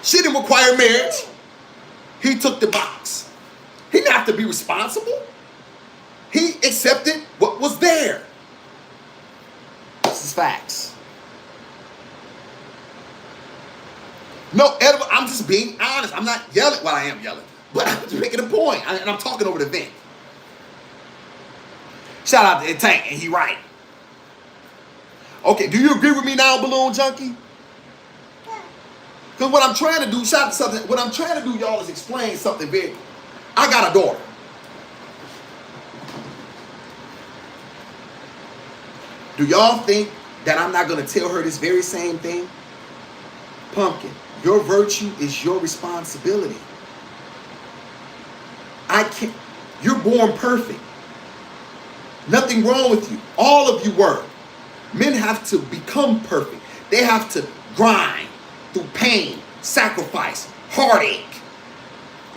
She didn't require marriage. He took the box. He didn't have to be responsible. He accepted what was there. This is facts. No, Ediva, I'm just being honest. I'm not yelling. Well, I am yelling. But I'm just making a point. And I'm talking over the vent. Shout out to Tank, and he right. Okay, do you agree with me now, Balloon Junkie? Because what I'm trying to do, what I'm trying to do, y'all, is explain something big. I got a daughter. Do y'all think that I'm not going to tell her this very same thing? Pumpkin, your virtue is your responsibility. You're born perfect. Nothing wrong with you. All of you were. Men have to become perfect. They have to grind through pain, sacrifice, heartache,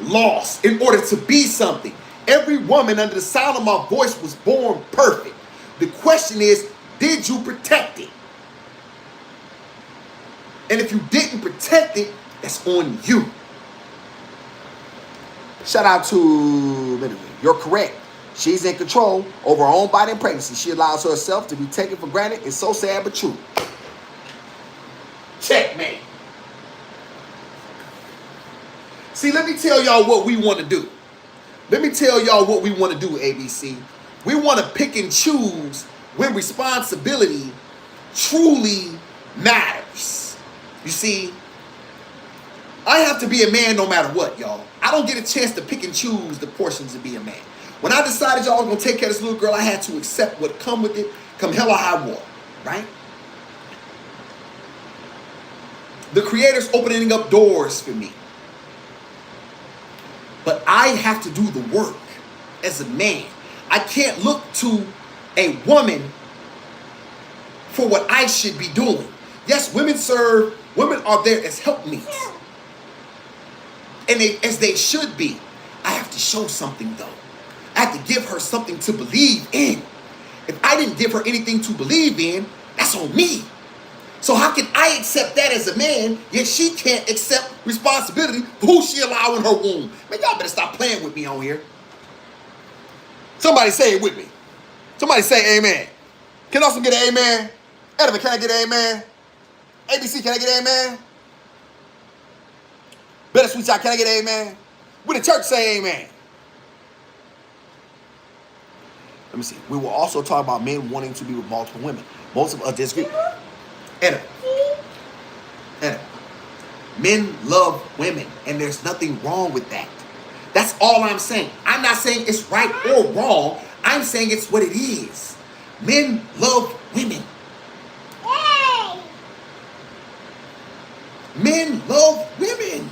loss in order to be something. Every woman under the sound of my voice was born perfect. The question is, did you protect it? And if you didn't protect it, that's on you. Shout out to, you're correct. She's in control over her own body and pregnancy. She allows herself to be taken for granted. It's so sad but true. Checkmate. See, let me tell y'all what we want to do. Let me tell y'all what we want to do, ABC. We want to pick and choose when responsibility truly matters. You see, I have to be a man no matter what, y'all. I don't get a chance to pick and choose the portions to be a man. When I decided y'all was gonna take care of this little girl, I had to accept what come with it, come hell or high water, right? The Creator's opening up doors for me. But I have to do the work as a man. I can't look to a woman for what I should be doing. Yes, women are there as helpmeets. And as they should be. I have to show something though. I have to give her something to believe in. If I didn't give her anything to believe in, that's on me. So how can I accept that as a man, yet she can't accept responsibility for who she allowed in her womb? Man, y'all better stop playing with me on here. Somebody say it with me. Somebody say amen. Can also get an amen? Edwin, can I get an amen? ABC, can I get an amen? Better Sweet Child, can I get an amen? Will the church say amen? Let me see. We will also talk about men wanting to be with multiple women. Most of us disagree. Edwin. Men love women, and there's nothing wrong with that. That's all I'm saying. I'm not saying it's right or wrong. I'm saying it's what it is. Men love women. Men love women.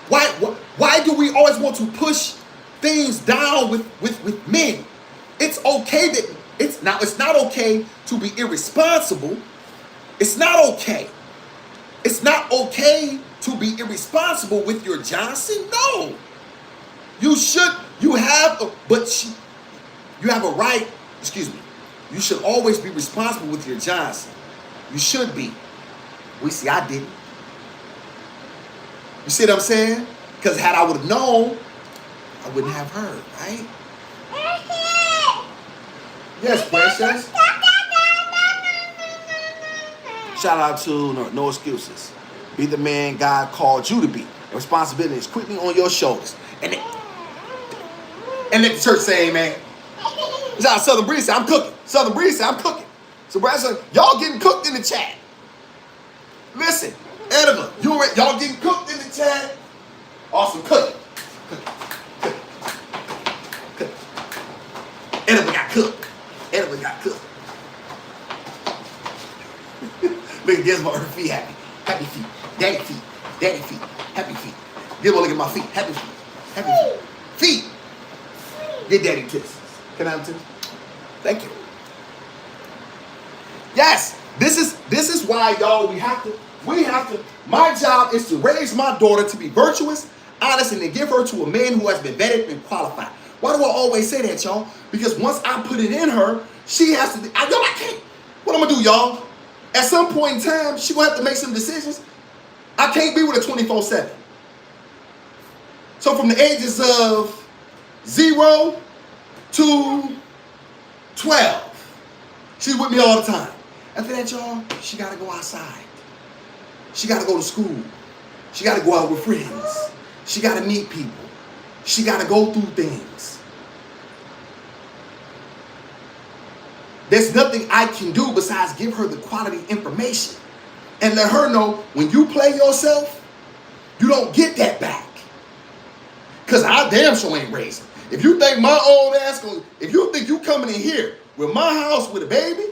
Why do we always want to push things down with men? It's okay that it's not okay to be irresponsible. It's not okay. It's not okay to be irresponsible with your Johnson. No. You have a right, you should always be responsible with your Johnson. You should be. I didn't. You see what I'm saying? Because had I would have known, I wouldn't have heard, right? Yes, precious. Shout out to No Excuses. Be the man God called you to be. The responsibility is quickly on your shoulders. And let the church say amen. It's out Southern Breeze say, I'm cooking. Southern Breeze say, I'm cooking. So Brad said, y'all getting cooked in the chat. Listen, Edible, y'all getting cooked in the chat. Awesome cooking. Edible got cooked. Edible got cooked. Look at Gizmo, her feet happy. Happy feet. Daddy feet. Daddy feet. Happy feet. Gizmo, look at my feet. Happy feet. Happy feet. Feet. Get daddy kisses. Can I have a kiss? Thank you. Yes, this is why, y'all, we have to, my job is to raise my daughter to be virtuous, honest, and to give her to a man who has been vetted and qualified. Why do I always say that, y'all? Because once I put it in her, she has to, I can't. What I'm gonna do, y'all? At some point in time, she gonna have to make some decisions. I can't be with her 24/7. So from the ages of 0 to 12, she's with me all the time. After that, y'all, she gotta go outside. She gotta go to school. She gotta go out with friends. She gotta meet people. She gotta go through things. There's nothing I can do besides give her the quality information and let her know when you play yourself, you don't get that back. Because I damn sure ain't raising. If you think my old ass, if you think you coming in here with my house with a baby,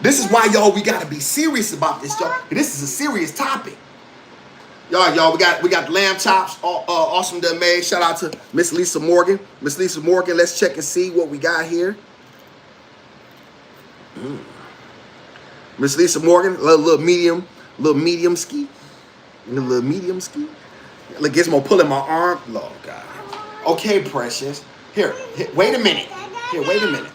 this is why, y'all, we gotta be serious about this, y'all. This is a serious topic. Y'all, we got the lamb chops, awesome done made. Shout out to Miss Lisa Morgan. Miss Lisa Morgan, let's check and see what we got here. Miss Lisa Morgan, a little medium ski. A little medium ski. Look, Gizmo pulling my arm. Lord God. Okay, precious. Here, wait a minute. Wait a minute.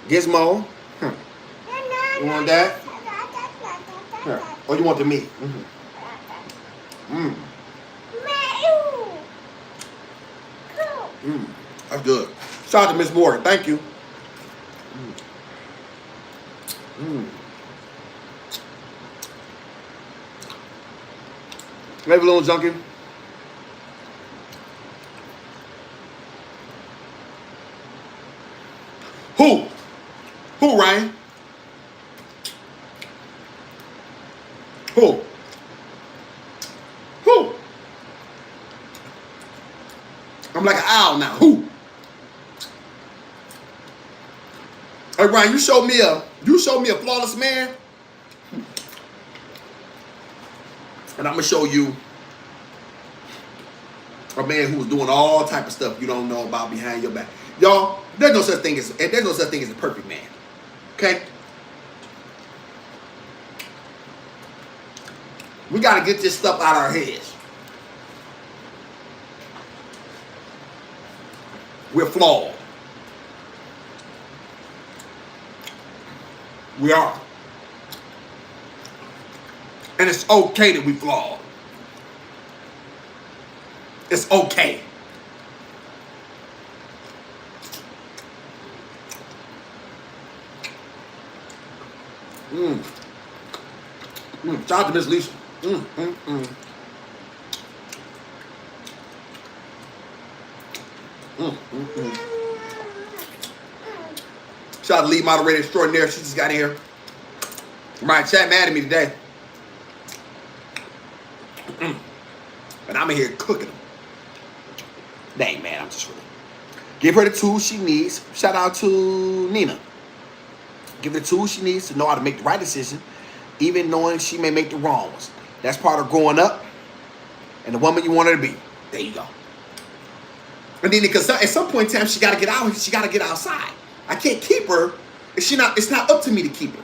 Gizmo. You want that? Here. Oh, you want the meat? That's good. Shout out to Miss Morgan. Thank you. Maybe a little junkie. Who? Who, Ryan? Who? Who? I'm like an owl now. Who? Hey Ryan, you showed me a flawless man. And I'm gonna show you a man who was doing all type of stuff you don't know about behind your back. Y'all, there's no such thing as a perfect man. Okay? We gotta get this stuff out of our heads. We're flawed. We are. And it's okay that we flawed. It's okay. Shout out to Miss Lisa. Shout out to lead moderator extraordinaire. She just got in here. My chat mad at me today. And I'm in here cooking them. Dang, man, I'm just really. Give her the tools she needs. Shout out to Nina. Give her the tools she needs to know how to make the right decision, even knowing she may make the wrong ones. That's part of growing up and the woman you want her to be. There you go. And then because at some point in time, she got to get out. She got to get outside. I can't keep her. It's not up to me to keep her.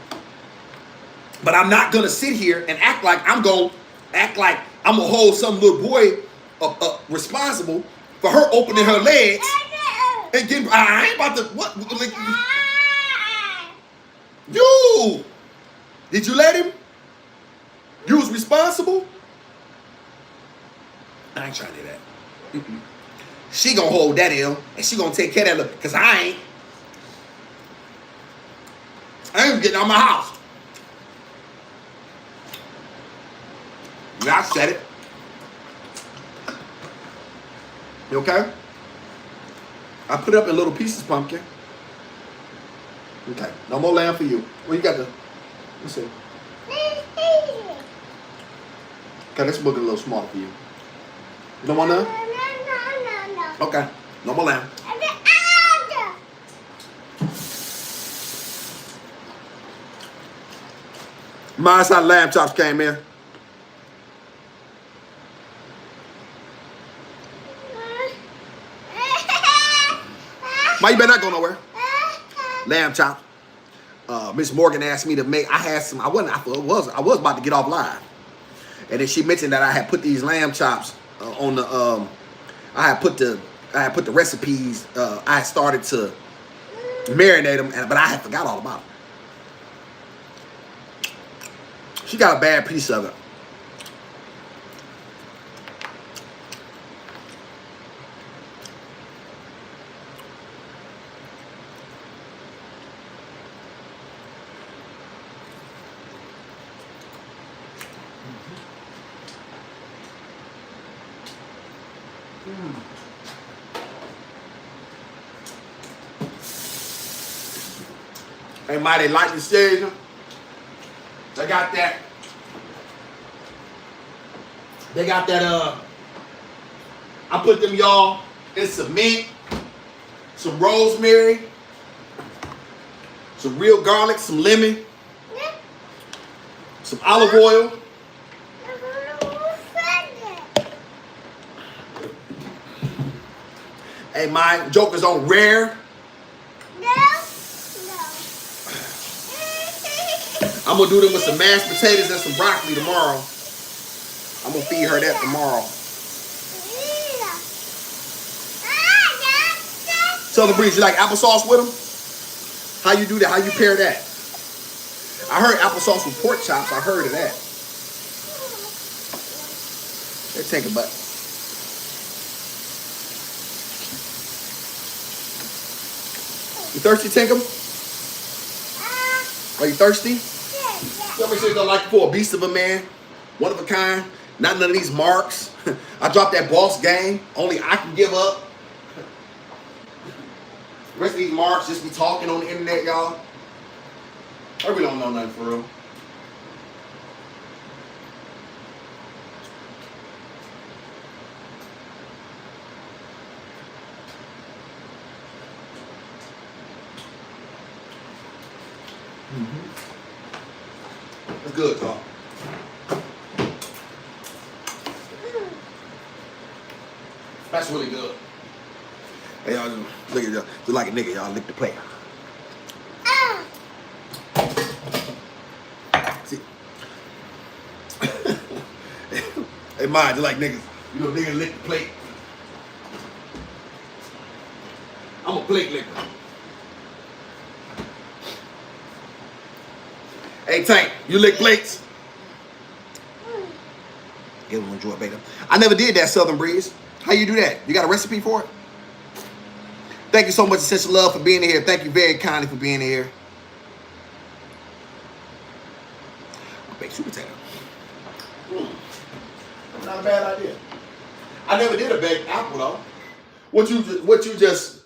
But I'm not going to sit here and act like I'm going to hold some little boy responsible for her opening her legs and getting. I ain't about to. What? Like, you. Did you let him? You was responsible? I ain't trying to do that. She gonna hold that ill and she gonna take care of that because I ain't getting out of my house. Yeah, I said it. You okay? I put it up in little pieces, pumpkin. Okay, no more lamb for you. Well, you got the. Let's see. Okay, this book is a little smaller for you. You don't want none? No. Okay, no more lamb. Mine's how lamb chops came in. Why you better not go nowhere? Lamb chops. Miss Morgan asked me to make. I had some. I was about to get off live, and then she mentioned that I had put these lamb chops on the. I had put the recipes. I had started to marinate them, but I had forgot all about them. She got a bad piece of it. Hey, mighty like the season. They got that. I put them, y'all, in some mint, some rosemary, some real garlic, some lemon, some olive oil. Hey, my Joker's on rare. I'm gonna do them with some mashed potatoes and some broccoli tomorrow. I'm gonna feed her that tomorrow. Southern Breeze, you like applesauce with them? How you do that? How you pair that? I heard applesauce with pork chops. I heard of that. Let's take a butt. You thirsty, Tinkum? Are you thirsty? Somebody says I like for a beast of a man, one of a kind, Not none of these marks. I dropped that boss game. Only I can give up. The rest of these marks just be talking on the internet, y'all. I really don't know nothing for real. It's good, y'all. That's really good. Hey, y'all, look at y'all. Look like a nigga, y'all. Lick the plate. See? Hey, mind, just like niggas. You know, niggas lick the plate. I'm a plate licker. Hey, Tank, you lick plates? Everyone enjoy beta. I never did that, Southern Breeze. How you do that? You got a recipe for it? Thank you so much, Essential Love, for being here. Thank you very kindly for being here. Baked sweet potato. Not a bad idea. I never did a baked apple though. What you just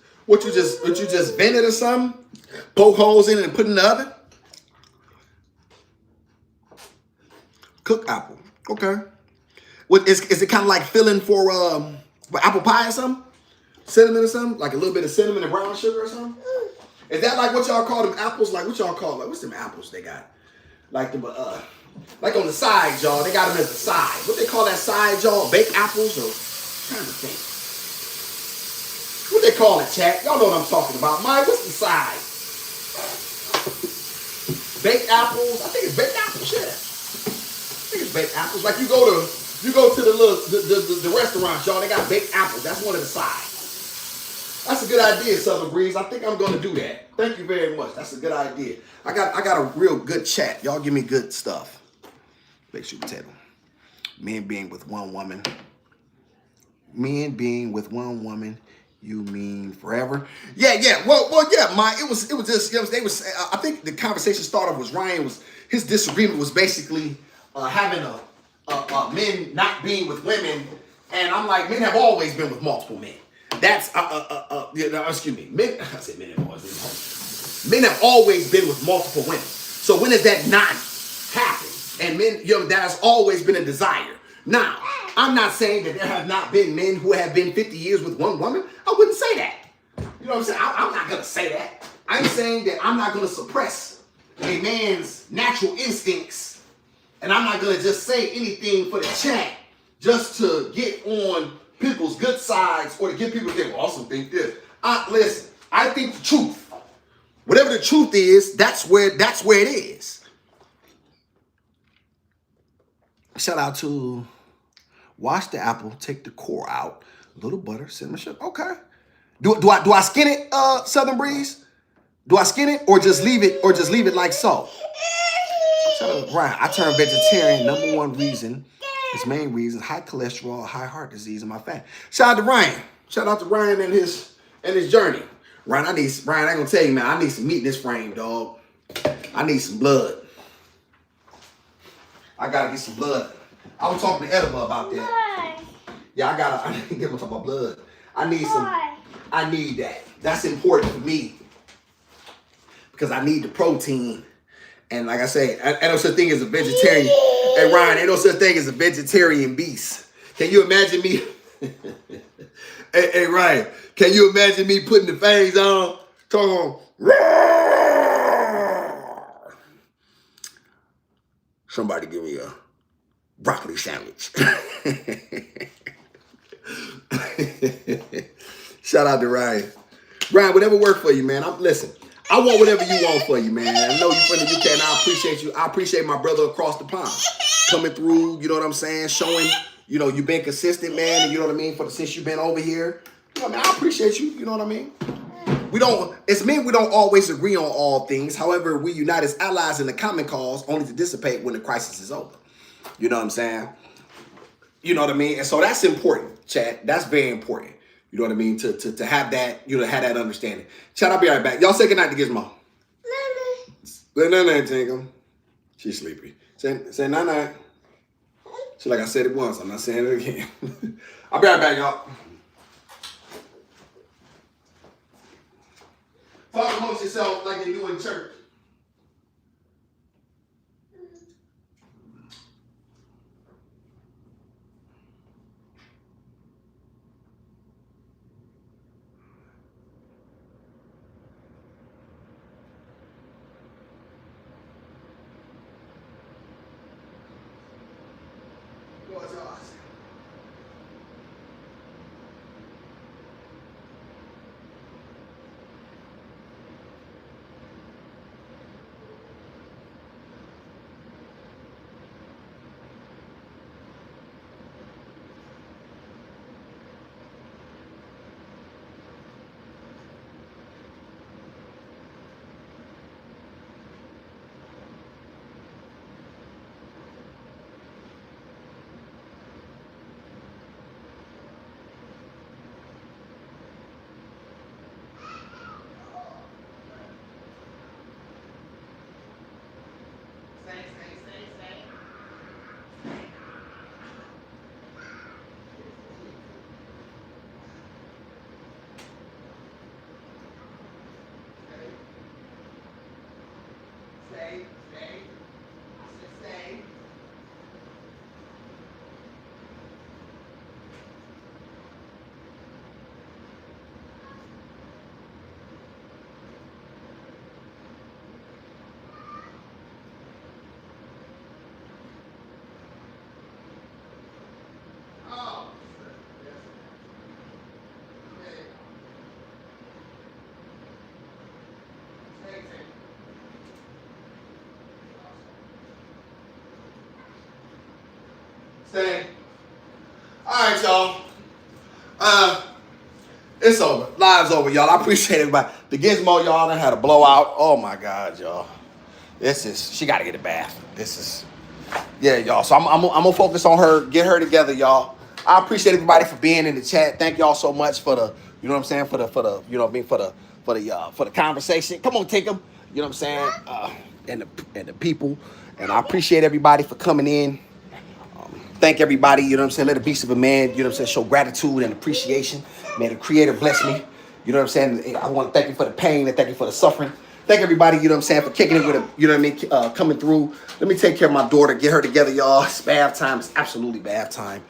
vented or something? Poke holes in it and put in the oven? Cooked apple. Okay. What is it kind of like filling for apple pie or something? Cinnamon or something? Like a little bit of cinnamon and brown sugar or something? Is that like what y'all call them apples? Like what y'all call like what's them apples they got? Like the like on the side, y'all. They got them as the side. What they call that side, y'all? Baked apples or I'm trying to think. What they call it, chat? Y'all know what I'm talking about. Mike, what's the side? Baked apples. I think it's baked apples, yeah. I think it's baked apples. Like you go to the restaurants, y'all, they got baked apples. That's one of the sides. That's a good idea, Southern Breeze. I think I'm gonna do that. Thank you very much. That's a good idea. I got a real good chat. Y'all give me good stuff. Baked sweet potato. Men being with one woman. Men being with one woman. You mean forever? Yeah. Well, yeah, Mike. It was just they was. I think the conversation started was Ryan was his disagreement was basically having a men not being with women, and I'm like, men have always been with multiple men. That's excuse me, men. I said men have always been with multiple. Men have always been with multiple women. So when does that not happen? And men, that has always been a desire. Now, I'm not saying that there have not been men who have been 50 years with one woman. I wouldn't say that. You know what I'm saying? I'm not gonna say that. I'm saying that I'm not gonna suppress a man's natural instincts. And I'm not gonna just say anything for the chat just to get on people's good sides or to get people to think, well, I also think this. Listen, I think the truth. Whatever the truth is, that's where it is. Shout out to wash the apple, take the core out, a little butter, cinnamon sugar. Okay. Do I skin it, Southern Breeze? Do I skin it or just leave it like so? Shout out to Ryan. I turned vegetarian. Number one reason, his main reason, high cholesterol, high heart disease in my family. Shout out to Ryan. Shout out to Ryan and his journey. Ryan, I ain't gonna tell you, man, I need some meat in this frame, dog. I need some blood. I gotta get some blood. I was talking to Ediba about that. Yeah, I need to get him talk about blood. I need that. That's important for me. Because I need the protein. And like I say, ain't no such thing as a vegetarian. Hey, Ryan, ain't no such thing as a vegetarian beast. Can you imagine me? hey, Ryan, can you imagine me putting the fangs on? Talking on. Somebody give me a broccoli sandwich. Shout out to Ryan. Ryan, whatever worked for you, man. Listen, I want whatever you want for you, man. I know you from the UK, and I appreciate you. I appreciate my brother across the pond coming through. You know what I'm saying? Showing, you've been consistent, man. And you know what I mean? Since you've been over here, I appreciate you. You know what I mean? It's men, we don't always agree on all things. However, we unite as allies in the common cause, only to dissipate when the crisis is over. You know what I'm saying? You know what I mean? And so that's important, chat. That's very important. You know what I mean? To have that, to have that understanding. Chat, I'll be right back. Y'all say goodnight to Gizmo. Night-night, Tingle. She's sleepy. Say night-night. So like I said it once, I'm not saying it again. I'll be right back, y'all. Talk amongst yourself like they do in church. What's yours? Stay. All right, y'all. It's over. Live's over, y'all. I appreciate everybody. The Gizmo, y'all, done had a blowout. Oh my God, y'all. She got to get a bath. Yeah, y'all. So I'm gonna focus on her, get her together, y'all. I appreciate everybody for being in the chat. Thank y'all so much for the, you know what I'm saying, for the, you know what I mean, for the conversation. Come on, take them. You know what I'm saying? And the people. And I appreciate everybody for coming in. Thank everybody, you know what I'm saying? Let the beast of a man, you know what I'm saying, show gratitude and appreciation. May the Creator bless me. You know what I'm saying? I want to thank you for the pain and thank you for the suffering. Thank everybody, you know what I'm saying, for kicking it with a, you know what I mean, coming through. Let me take care of my daughter, get her together, y'all. It's bath time. It's absolutely bath time.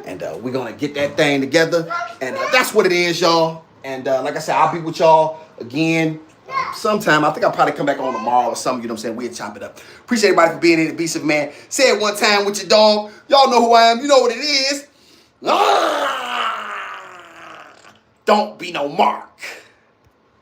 And we're going to get that thing together. And that's what it is, y'all. And like I said, I'll be with y'all again sometime. I think I'll probably come back on tomorrow or something, you know what I'm saying? We'll chop it up. Appreciate everybody for being in the Beast of Man. Say it one time with your dog. Y'all know who I am. You know what it is. Don't be no mark.